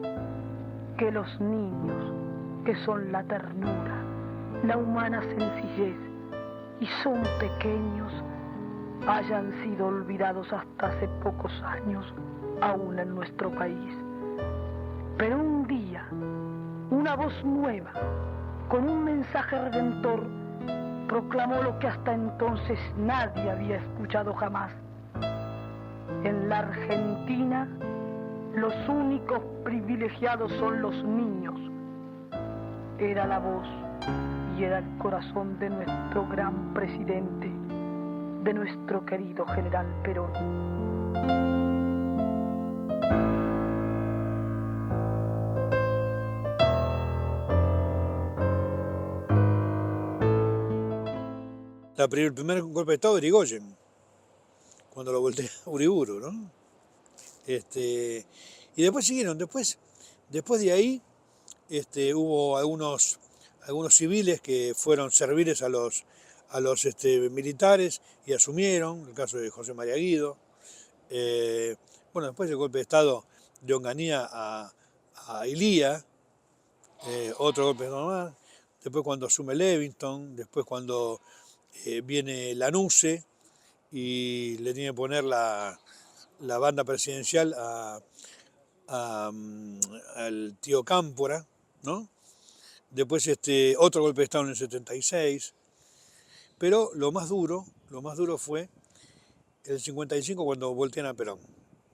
que los niños, que son la ternura, la humana sencillez, y son pequeños, hayan sido olvidados hasta hace pocos años, aún en nuestro país. Pero un día, una voz nueva, con un mensaje redentor, proclamó lo que hasta entonces nadie había escuchado jamás. En la Argentina, los únicos privilegiados son los niños. Era la voz y era el corazón de nuestro gran presidente, de nuestro querido general Perón. El primer golpe de Estado de Irigoyen, cuando lo voltea Uriburu, ¿no? Y después siguieron, después de ahí hubo algunos civiles que fueron serviles a los militares y asumieron, el caso de José María Guido. Después del golpe de Estado de Onganía a Ilía, otro golpe de Estado más, después cuando asume Levington, después cuando viene Lanusse y le tiene que poner la banda presidencial al tío Cámpora, ¿no? Después otro golpe de Estado en el 76, pero lo más duro fue el 55 cuando voltean a Perón.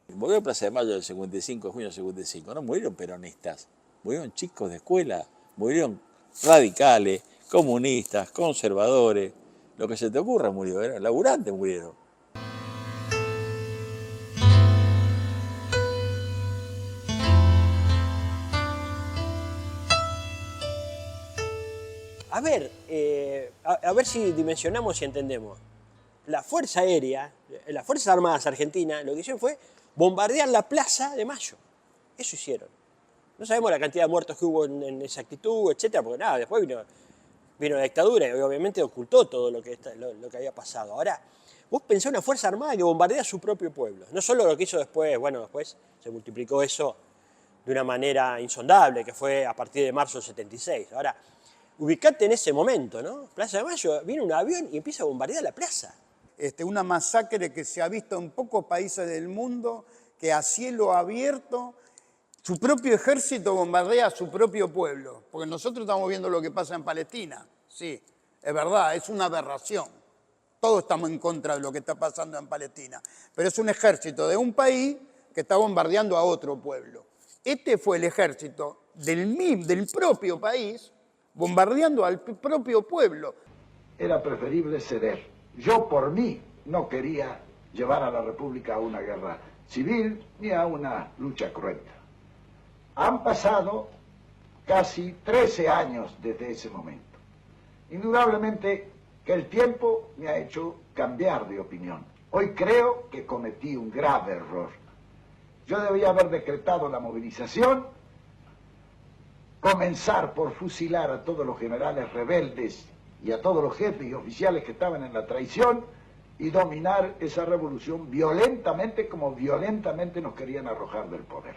Volvió a Plaza de Mayo del 55, junio del 55, no murieron peronistas, murieron chicos de escuela, murieron radicales, comunistas, conservadores, lo que se te ocurra murió, laburantes murieron. A ver si dimensionamos y entendemos. La Fuerza Aérea, las Fuerzas Armadas Argentinas, lo que hicieron fue bombardear la Plaza de Mayo. Eso hicieron. No sabemos la cantidad de muertos que hubo en esa actitud, etcétera, porque nada, después vino la dictadura y obviamente ocultó todo lo que había pasado. Ahora, vos pensás una Fuerza Armada que bombardea a su propio pueblo. No solo lo que hizo después, después se multiplicó eso de una manera insondable, que fue a partir de marzo del 76. Ahora, ubicate en ese momento, ¿no? Plaza de Mayo, viene un avión y empieza a bombardear la plaza. Una masacre que se ha visto en pocos países del mundo, que a cielo abierto su propio ejército bombardea a su propio pueblo. Porque nosotros estamos viendo lo que pasa en Palestina. Sí, es verdad, es una aberración. Todos estamos en contra de lo que está pasando en Palestina. Pero es un ejército de un país que está bombardeando a otro pueblo. Este fue el ejército del propio país bombardeando al propio pueblo. Era preferible ceder. Yo por mí no quería llevar a la República a una guerra civil ni a una lucha cruenta. Han pasado casi 13 años desde ese momento. Indudablemente que el tiempo me ha hecho cambiar de opinión. Hoy creo que cometí un grave error. Yo debía haber decretado la movilización, comenzar por fusilar a todos los generales rebeldes y a todos los jefes y oficiales que estaban en la traición y dominar esa revolución violentamente como violentamente nos querían arrojar del poder.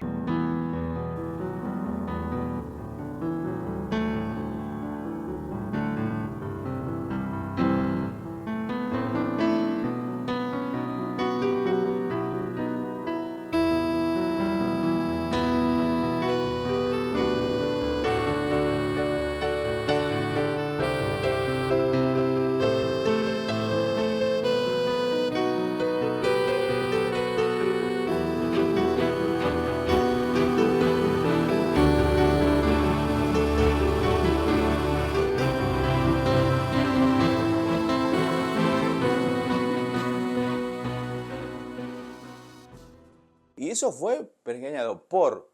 Y eso fue pergeñado por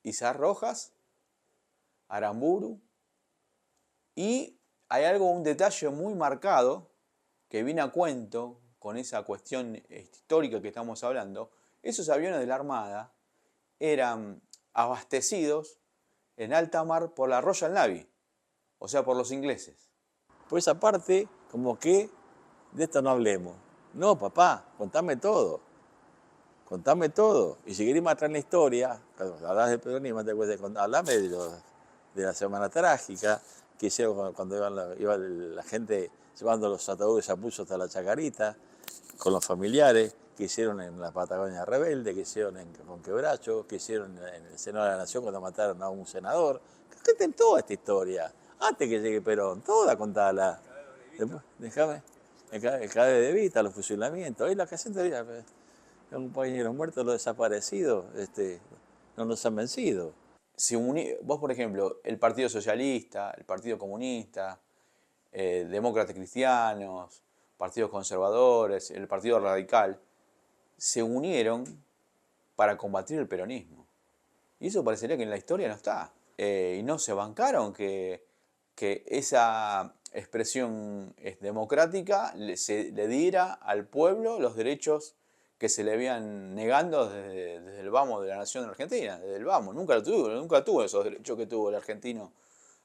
Isaac Rojas, Aramburu, y hay un detalle muy marcado que viene a cuento con esa cuestión histórica que estamos hablando, esos aviones de la Armada eran abastecidos en alta mar por la Royal Navy, o sea, por los ingleses. Por esa parte, como que de esto no hablemos. No, papá, contame todo. Contame todo. Y si querés mostrar la historia, cuando hablas del peronismo, hablame de la Semana Trágica, que hicieron cuando iba la gente llevando los ataúdes a pulso hasta la Chacarita, con los familiares, que hicieron en la Patagonia Rebelde, que hicieron con Quebracho, que hicieron en el Senado de la Nación cuando mataron a un senador. Cuenten toda esta historia, antes que llegue Perón, toda contala. Déjame, el cadáver de Evita, los fusilamientos, ahí la caseta de los compañeros muertos, los desaparecidos, no nos han vencido. Vos, por ejemplo, el Partido Socialista, el Partido Comunista, Demócratas Cristianos, partidos conservadores, el Partido Radical, se unieron para combatir el peronismo. Y eso parecería que en la historia no está. Y no se bancaron que esa expresión democrática le diera al pueblo los derechos que se le habían negando desde el vamos de la nación de Argentina, desde el vamos. Nunca tuvo esos derechos que tuvo el argentino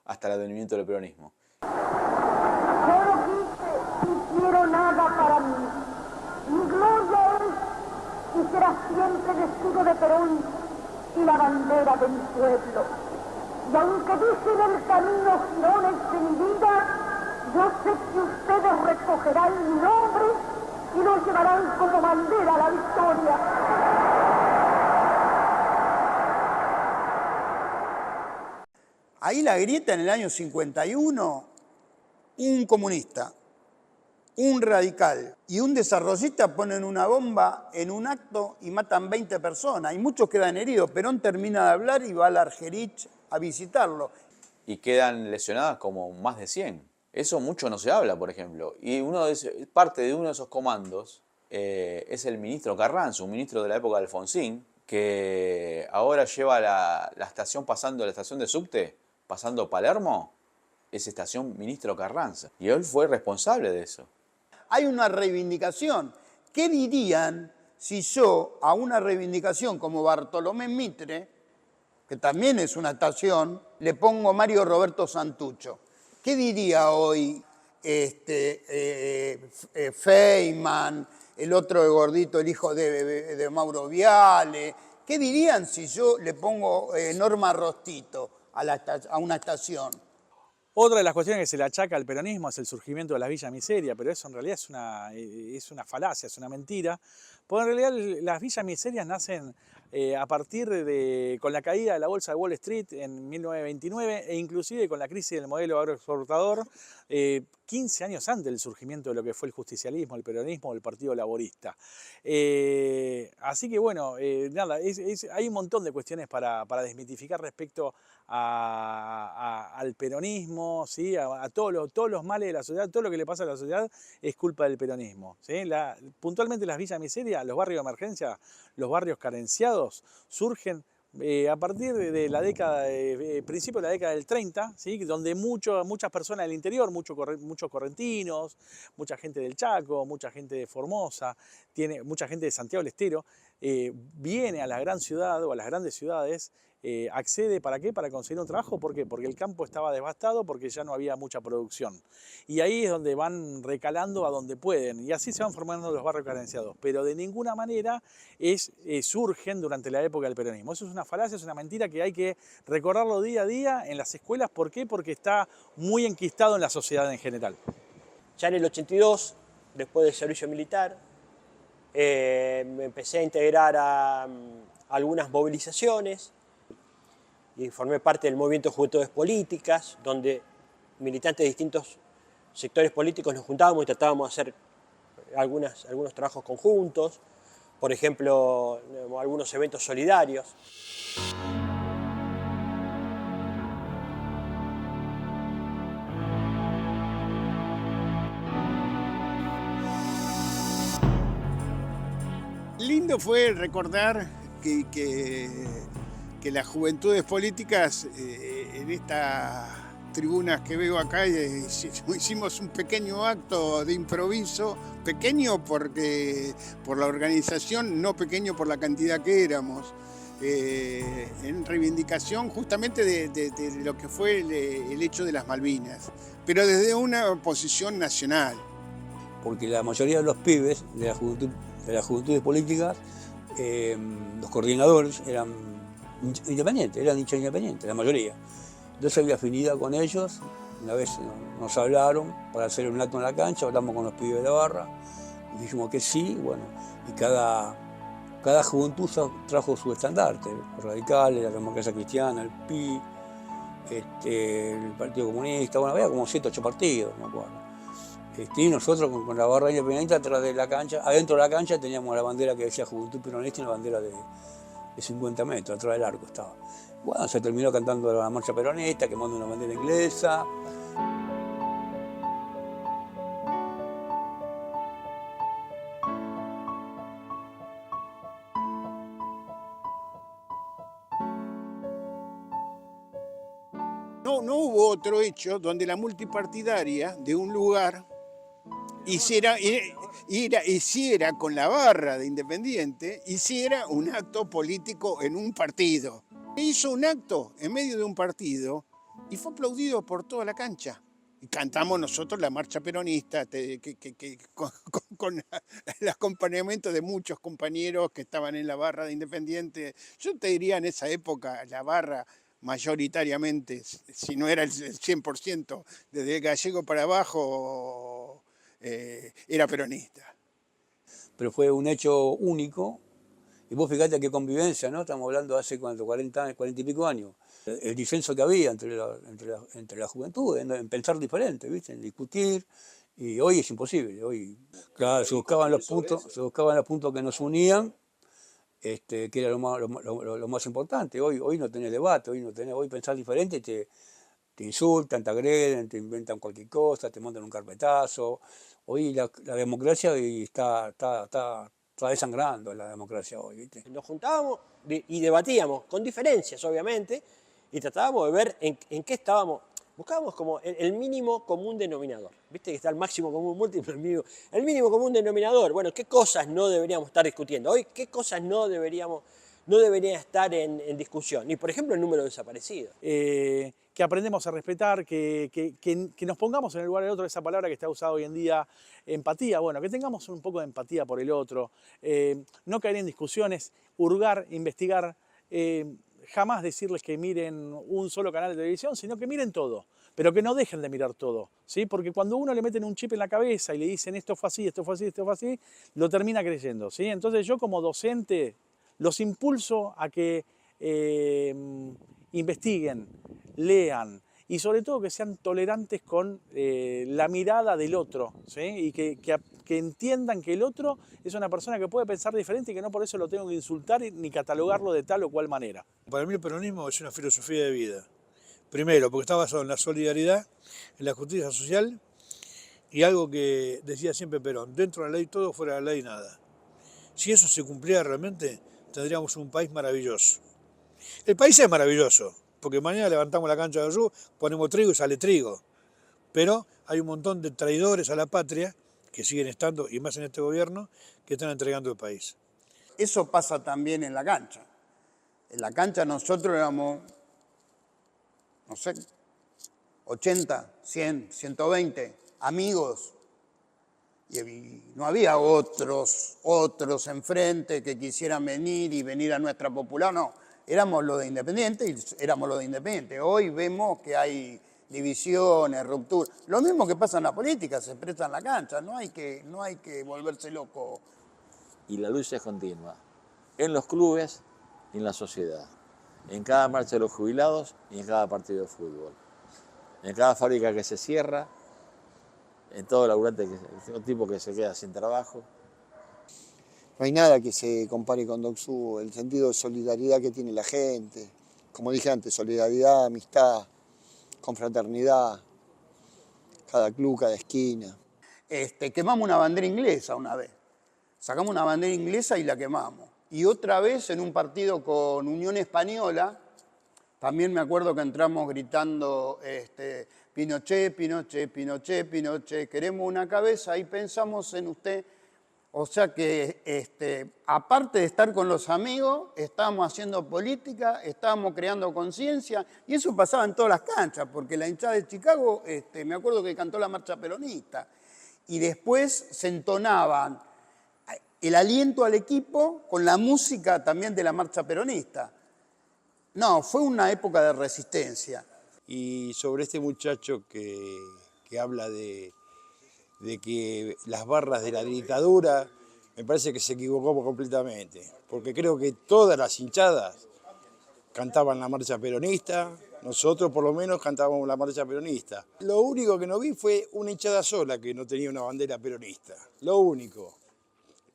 hasta el advenimiento del peronismo. Yo no quise ni quiero nada para mí. Mi gloria es y será siempre el escudo de Perón y la bandera de mi pueblo. Y aunque dicen el camino girones de mi vida, yo sé que ustedes recogerán mi nombre y lo llevarán como bandera a la victoria. Ahí la grieta en el año 51, un comunista, un radical y un desarrollista ponen una bomba en un acto y matan 20 personas y muchos quedan heridos. Perón termina de hablar y va al Argerich a visitarlo. Y quedan lesionadas como más de 100. Eso mucho no se habla, por ejemplo. Y parte de uno de esos comandos es el ministro Carranza, un ministro de la época de Alfonsín, que ahora lleva la estación la estación de subte, pasando Palermo, es estación ministro Carranza. Y él fue responsable de eso. Hay una reivindicación. ¿Qué dirían si yo a una reivindicación como Bartolomé Mitre, que también es una estación, le pongo Mario Roberto Santucho? ¿Qué diría hoy Feynman, el otro de gordito, el hijo de Mauro Viale? ¿Qué dirían si yo le pongo Norma Rostito a una estación? Otra de las cuestiones que se le achaca al peronismo es el surgimiento de la Villa Miseria, pero eso en realidad es una falacia, es una mentira, porque en realidad las villas miserias nacen a partir con la caída de la bolsa de Wall Street en 1929 e inclusive con la crisis del modelo agroexportador 15 años antes del surgimiento de lo que fue el justicialismo, el peronismo o el Partido Laborista. Así que bueno, nada, hay un montón de cuestiones para desmitificar respecto al peronismo, ¿sí? a todos los males de la sociedad, todo lo que le pasa a la sociedad es culpa del peronismo. ¿Sí? Puntualmente las villas miserias, los barrios de emergencia, los barrios carenciados, surgen a partir de la década, principio de la década del 30, ¿sí? Donde muchas personas del interior, muchos correntinos, mucha gente del Chaco, mucha gente de Formosa, mucha gente de Santiago del Estero, viene a la gran ciudad o a las grandes ciudades, accede ¿para qué? Para conseguir un trabajo. ¿Por qué? Porque el campo estaba devastado, porque ya no había mucha producción. Y ahí es donde van recalando a donde pueden. Y así se van formando los barrios carenciados. Pero de ninguna manera surgen durante la época del peronismo. Eso es una falacia, es una mentira que hay que recordarlo día a día en las escuelas. ¿Por qué? Porque está muy enquistado en la sociedad en general. Ya en el 82, después del servicio militar, me empecé a integrar a algunas movilizaciones y formé parte del movimiento Juventudes Políticas, donde militantes de distintos sectores políticos nos juntábamos y tratábamos de hacer algunos trabajos conjuntos, por ejemplo, algunos eventos solidarios. Lindo fue recordar que las juventudes políticas en tribunas que veo acá, hicimos un pequeño acto de improviso, pequeño porque por la organización, no pequeño por la cantidad que éramos, en reivindicación justamente de lo que fue el hecho de las Malvinas, pero desde una posición nacional. Porque la mayoría de los pibes de las juventudes políticas, los coordinadores eran independientes, eran hinchas independientes, la mayoría. Entonces había afinidad con ellos, una vez nos hablaron para hacer un acto en la cancha, hablamos con los pibes de la barra, y dijimos que sí, bueno, y cada juventud trajo su estandarte, los radicales, la democracia cristiana, el PI, el Partido Comunista, bueno, había como 7 o 8 partidos, no me acuerdo. Y nosotros con la barra independiente atrás de la cancha, adentro de la cancha teníamos la bandera que decía Juventud Peronista y una bandera de 50 metros, atrás del arco estaba. Bueno, se terminó cantando la marcha peronista, quemando una bandera inglesa. No hubo otro hecho donde la multipartidaria de un lugar hiciera con la barra de Independiente, hiciera un acto político en un partido. Hizo un acto en medio de un partido y fue aplaudido por toda la cancha. Y cantamos nosotros la marcha peronista con el acompañamiento de muchos compañeros que estaban en la barra de Independiente. Yo te diría en esa época la barra mayoritariamente, si no era el 100%, desde el Gallego para abajo, era peronista. Pero fue un hecho único, y vos fíjate qué convivencia, ¿no? Estamos hablando hace 40 y pico años. El disenso que había entre la juventud, en pensar diferente, ¿viste? En discutir, y hoy es imposible. Hoy, claro, se buscaban los puntos que nos unían, que era lo más importante. Hoy no tenés debate, hoy pensás diferente, te insultan, te agreden, te inventan cualquier cosa, te mandan un carpetazo. Hoy la democracia está desangrando, la democracia hoy, ¿viste? Nos juntábamos y debatíamos, con diferencias obviamente, y tratábamos de ver en qué estábamos. Buscábamos como el mínimo común denominador. Viste que está el máximo común múltiplo, el mínimo común denominador. Bueno, ¿qué cosas no deberíamos estar discutiendo hoy? ¿Qué cosas no deberían estar en discusión? Y por ejemplo el número de desaparecidos. Que aprendemos a respetar, que nos pongamos en el lugar del otro, esa palabra que está usada hoy en día, empatía, bueno, que tengamos un poco de empatía por el otro, no caer en discusiones, hurgar, investigar, jamás decirles que miren un solo canal de televisión, sino que miren todo, pero que no dejen de mirar todo, ¿sí? Porque cuando uno le meten un chip en la cabeza y le dicen esto fue así, esto fue así, esto fue así, lo termina creyendo, ¿sí? Entonces yo como docente los impulso a que investiguen, lean y sobre todo que sean tolerantes con la mirada del otro, ¿sí? Y que entiendan que el otro es una persona que puede pensar diferente y que no por eso lo tengo que insultar ni catalogarlo de tal o cual manera. Para mí el peronismo es una filosofía de vida. Primero, porque está basado en la solidaridad, en la justicia social y algo que decía siempre Perón, dentro de la ley todo, fuera de la ley nada. Si eso se cumpliera realmente, tendríamos un país maravilloso. El país es maravilloso, porque mañana levantamos la cancha de Ayú, ponemos trigo y sale trigo. Pero hay un montón de traidores a la patria que siguen estando, y más en este gobierno, que están entregando el país. Eso pasa también en la cancha. En la cancha nosotros éramos, no sé, 80, 100, 120 amigos. Y no había otros enfrente que quisieran venir a nuestra popular, no. Éramos los de Independiente y éramos los de Independiente. Hoy vemos que hay divisiones, rupturas. Lo mismo que pasa en la política, se expresa en la cancha, no hay que volverse loco. Y la lucha es continua, en los clubes y en la sociedad, en cada marcha de los jubilados y en cada partido de fútbol, en cada fábrica que se cierra, en todo laburante, tipo que se queda sin trabajo. No hay nada que se compare con Docsú, el sentido de solidaridad que tiene la gente. Como dije antes, solidaridad, amistad, confraternidad, cada club, cada esquina. Quemamos una bandera inglesa una vez. Sacamos una bandera inglesa y la quemamos. Y otra vez en un partido con Unión Española, También me acuerdo que entramos gritando Pinochet, Pinochet, Pinochet, Pinochet, queremos una cabeza y pensamos en usted. O sea que aparte de estar con los amigos, estábamos haciendo política, estábamos creando conciencia y eso pasaba en todas las canchas, porque la hinchada de Chicago, me acuerdo que cantó la marcha peronista y después se entonaban el aliento al equipo con la música también de la marcha peronista. No, fue una época de resistencia. Y sobre este muchacho que habla de que las barras de la dictadura, me parece que se equivocó completamente, porque creo que todas las hinchadas cantaban la marcha peronista, nosotros por lo menos cantábamos la marcha peronista. Lo único que no vi fue una hinchada sola que no tenía una bandera peronista, lo único,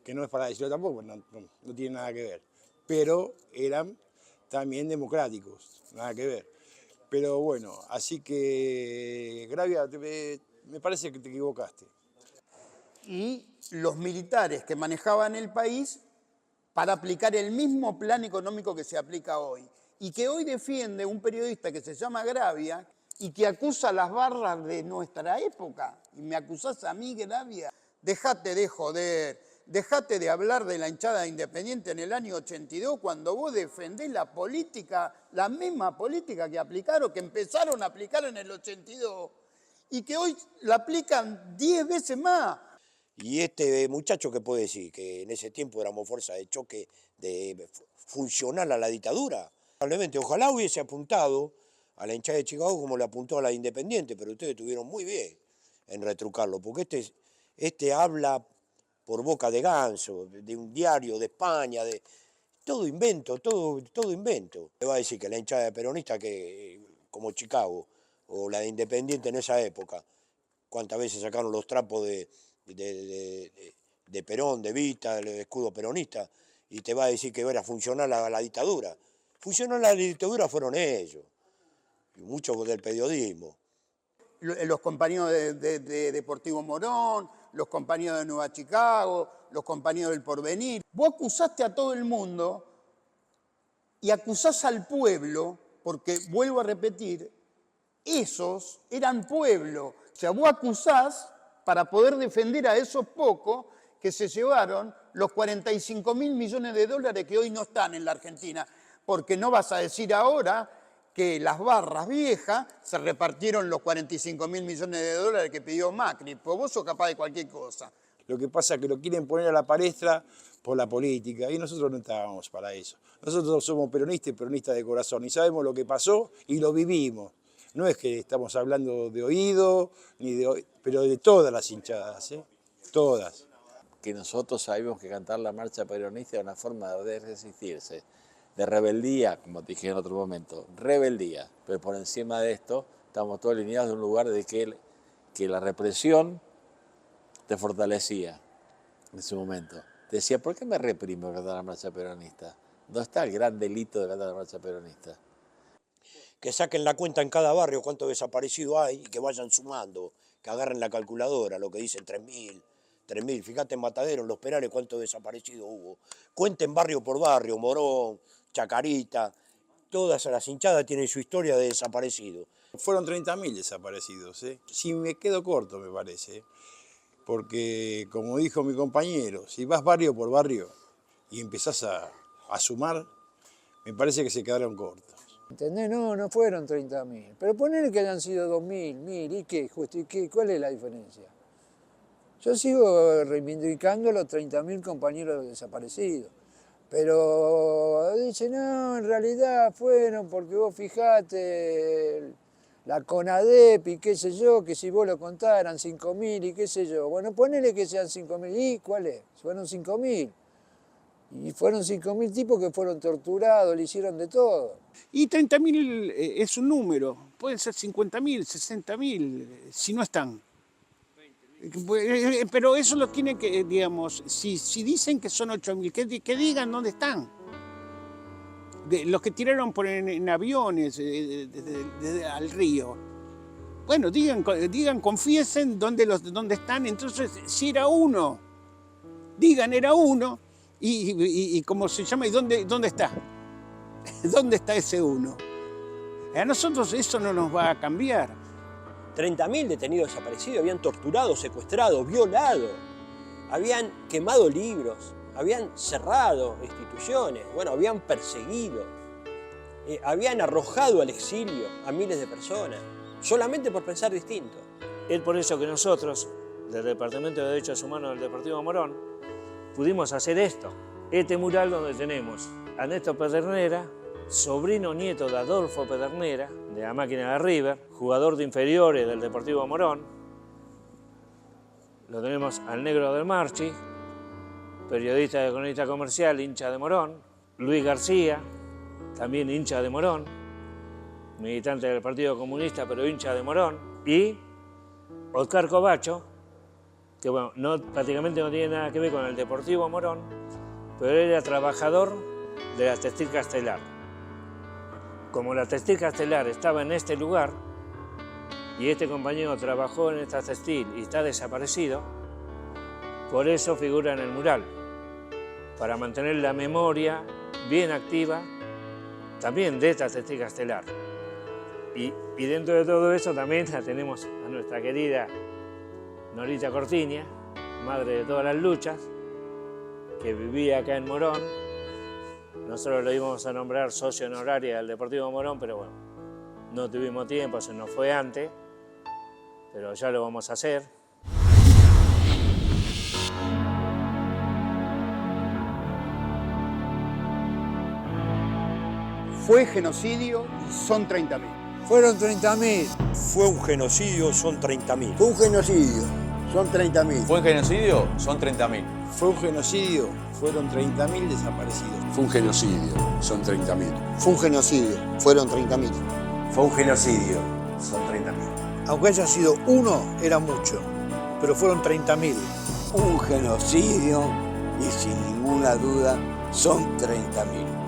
que no es para decirlo tampoco, no tiene nada que ver, pero eran también democráticos, nada que ver. Pero bueno, así que, Gravia, me parece que te equivocaste. Y los militares que manejaban el país para aplicar el mismo plan económico que se aplica hoy. Y que hoy defiende un periodista que se llama Gravia y que acusa las barras de nuestra época. Y me acusás a mí, Gravia. Dejate de joder, dejate de hablar de la hinchada Independiente en el año 82 cuando vos defendés la política, la misma política que aplicaron, que empezaron a aplicar en el 82 y que hoy la aplican 10 veces más. Y este muchacho, ¿qué puede decir? Que en ese tiempo éramos fuerza de choque funcional a la dictadura. Probablemente, ojalá hubiese apuntado a la hinchada de Chicago como le apuntó a la Independiente, pero ustedes estuvieron muy bien en retrucarlo, porque este habla por boca de Ganso, de un diario de España, de todo invento, todo invento. Le va a decir que la hinchada peronista, que como Chicago, o la de Independiente en esa época, cuántas veces sacaron los trapos de Perón, de Vita, el escudo peronista, y te va a decir que era funcional a la dictadura. Funcional a la dictadura fueron ellos, y muchos del periodismo. Los compañeros de Deportivo Morón, los compañeros de Nueva Chicago, los compañeros del Porvenir. Vos acusaste a todo el mundo y acusás al pueblo, porque, vuelvo a repetir, esos eran pueblo. O sea, vos acusás para poder defender a esos pocos que se llevaron los 45.000 millones de dólares que hoy no están en la Argentina. Porque no vas a decir ahora que las barras viejas se repartieron los 45.000 millones de dólares que pidió Macri, pues vos sos capaz de cualquier cosa. Lo que pasa es que lo quieren poner a la palestra por la política, y nosotros no estábamos para eso. Nosotros somos peronistas y peronistas de corazón, y sabemos lo que pasó y lo vivimos. No es que estamos hablando de oído, pero de todas las hinchadas, todas. Que nosotros sabemos que cantar la marcha peronista es una forma de resistirse, de rebeldía, como te dije en otro momento, rebeldía. Pero por encima de esto, estamos todos alineados de un lugar de que la represión te fortalecía en ese momento. Te decía, ¿por qué me reprimo cantar la marcha peronista? ¿Dónde está el gran delito de cantar la marcha peronista? Que saquen la cuenta en cada barrio cuántos desaparecidos hay y que vayan sumando, que agarren la calculadora, lo que dicen 3.000. Fíjate en Matadero, en Los Perales, cuántos desaparecidos hubo. Cuenten barrio por barrio, Morón, Chacarita, todas las hinchadas tienen su historia de desaparecidos. Fueron 30.000 desaparecidos, Si me quedo corto, me parece, porque como dijo mi compañero, si vas barrio por barrio y empezás a sumar, me parece que se quedaron cortos. ¿Entendés? No fueron 30.000. Pero ponele que hayan sido 2.000, 1.000, ¿y qué? ¿Cuál es la diferencia? Yo sigo reivindicando los 30.000 compañeros desaparecidos. Pero dice, no, en realidad fueron porque vos fijate la CONADEP y qué sé yo, que si vos lo contás eran 5.000 y qué sé yo. Bueno, ponele que sean 5.000. ¿Y cuál es? Fueron 5.000. Y fueron 5.000 tipos que fueron torturados, le hicieron de todo. Y 30.000 es un número, pueden ser 50.000, 60.000, si no están. Pero eso lo tienen que, digamos, si dicen que son 8.000, que digan dónde están. Los que tiraron en aviones desde al río. Bueno, digan, confiesen dónde están. Entonces, si era uno, digan era uno. ¿Y cómo se llama? ¿Y dónde está? ¿Dónde está ese uno? A nosotros eso no nos va a cambiar. 30.000 detenidos desaparecidos, habían torturado, secuestrado, violado, habían quemado libros, habían cerrado instituciones, bueno, habían perseguido, habían arrojado al exilio a miles de personas, solamente por pensar distinto. Es por eso que nosotros, del Departamento de Derechos Humanos del Deportivo Morón, pudimos hacer esto. Este mural donde tenemos a Néstor Pedernera, sobrino nieto de Adolfo Pedernera, de la máquina de River, jugador de inferiores del Deportivo Morón. Lo tenemos al Negro del Marchi, periodista de cronista comercial, hincha de Morón. Luis García, también hincha de Morón, militante del Partido Comunista, pero hincha de Morón. Y Oscar Covacho, que bueno, prácticamente no tiene nada que ver con el Deportivo Morón, pero era trabajador de la Textil Castelar. Como la Textil Castelar estaba en este lugar y este compañero trabajó en esta textil y está desaparecido, por eso figura en el mural, para mantener la memoria bien activa también de esta Textil Castelar. Y dentro de todo eso también la tenemos a nuestra querida Norita Cortiña, madre de todas las luchas, que vivía acá en Morón. Nosotros lo íbamos a nombrar socio honoraria del Deportivo Morón, pero bueno, no tuvimos tiempo, se nos fue antes, pero ya lo vamos a hacer. Fue genocidio y son 30.000. Fueron 30.000. Fue un genocidio, son 30.000. Fue un genocidio, son 30.000. ¿Fue un genocidio? Son 30.000. Fue un genocidio, fueron 30.000 desaparecidos. Fue un genocidio, son 30.000. Fue un genocidio, fueron 30.000. Fue un genocidio, son 30.000. Aunque haya sido uno, era mucho, pero fueron 30.000. Un genocidio y sin ninguna duda son 30.000.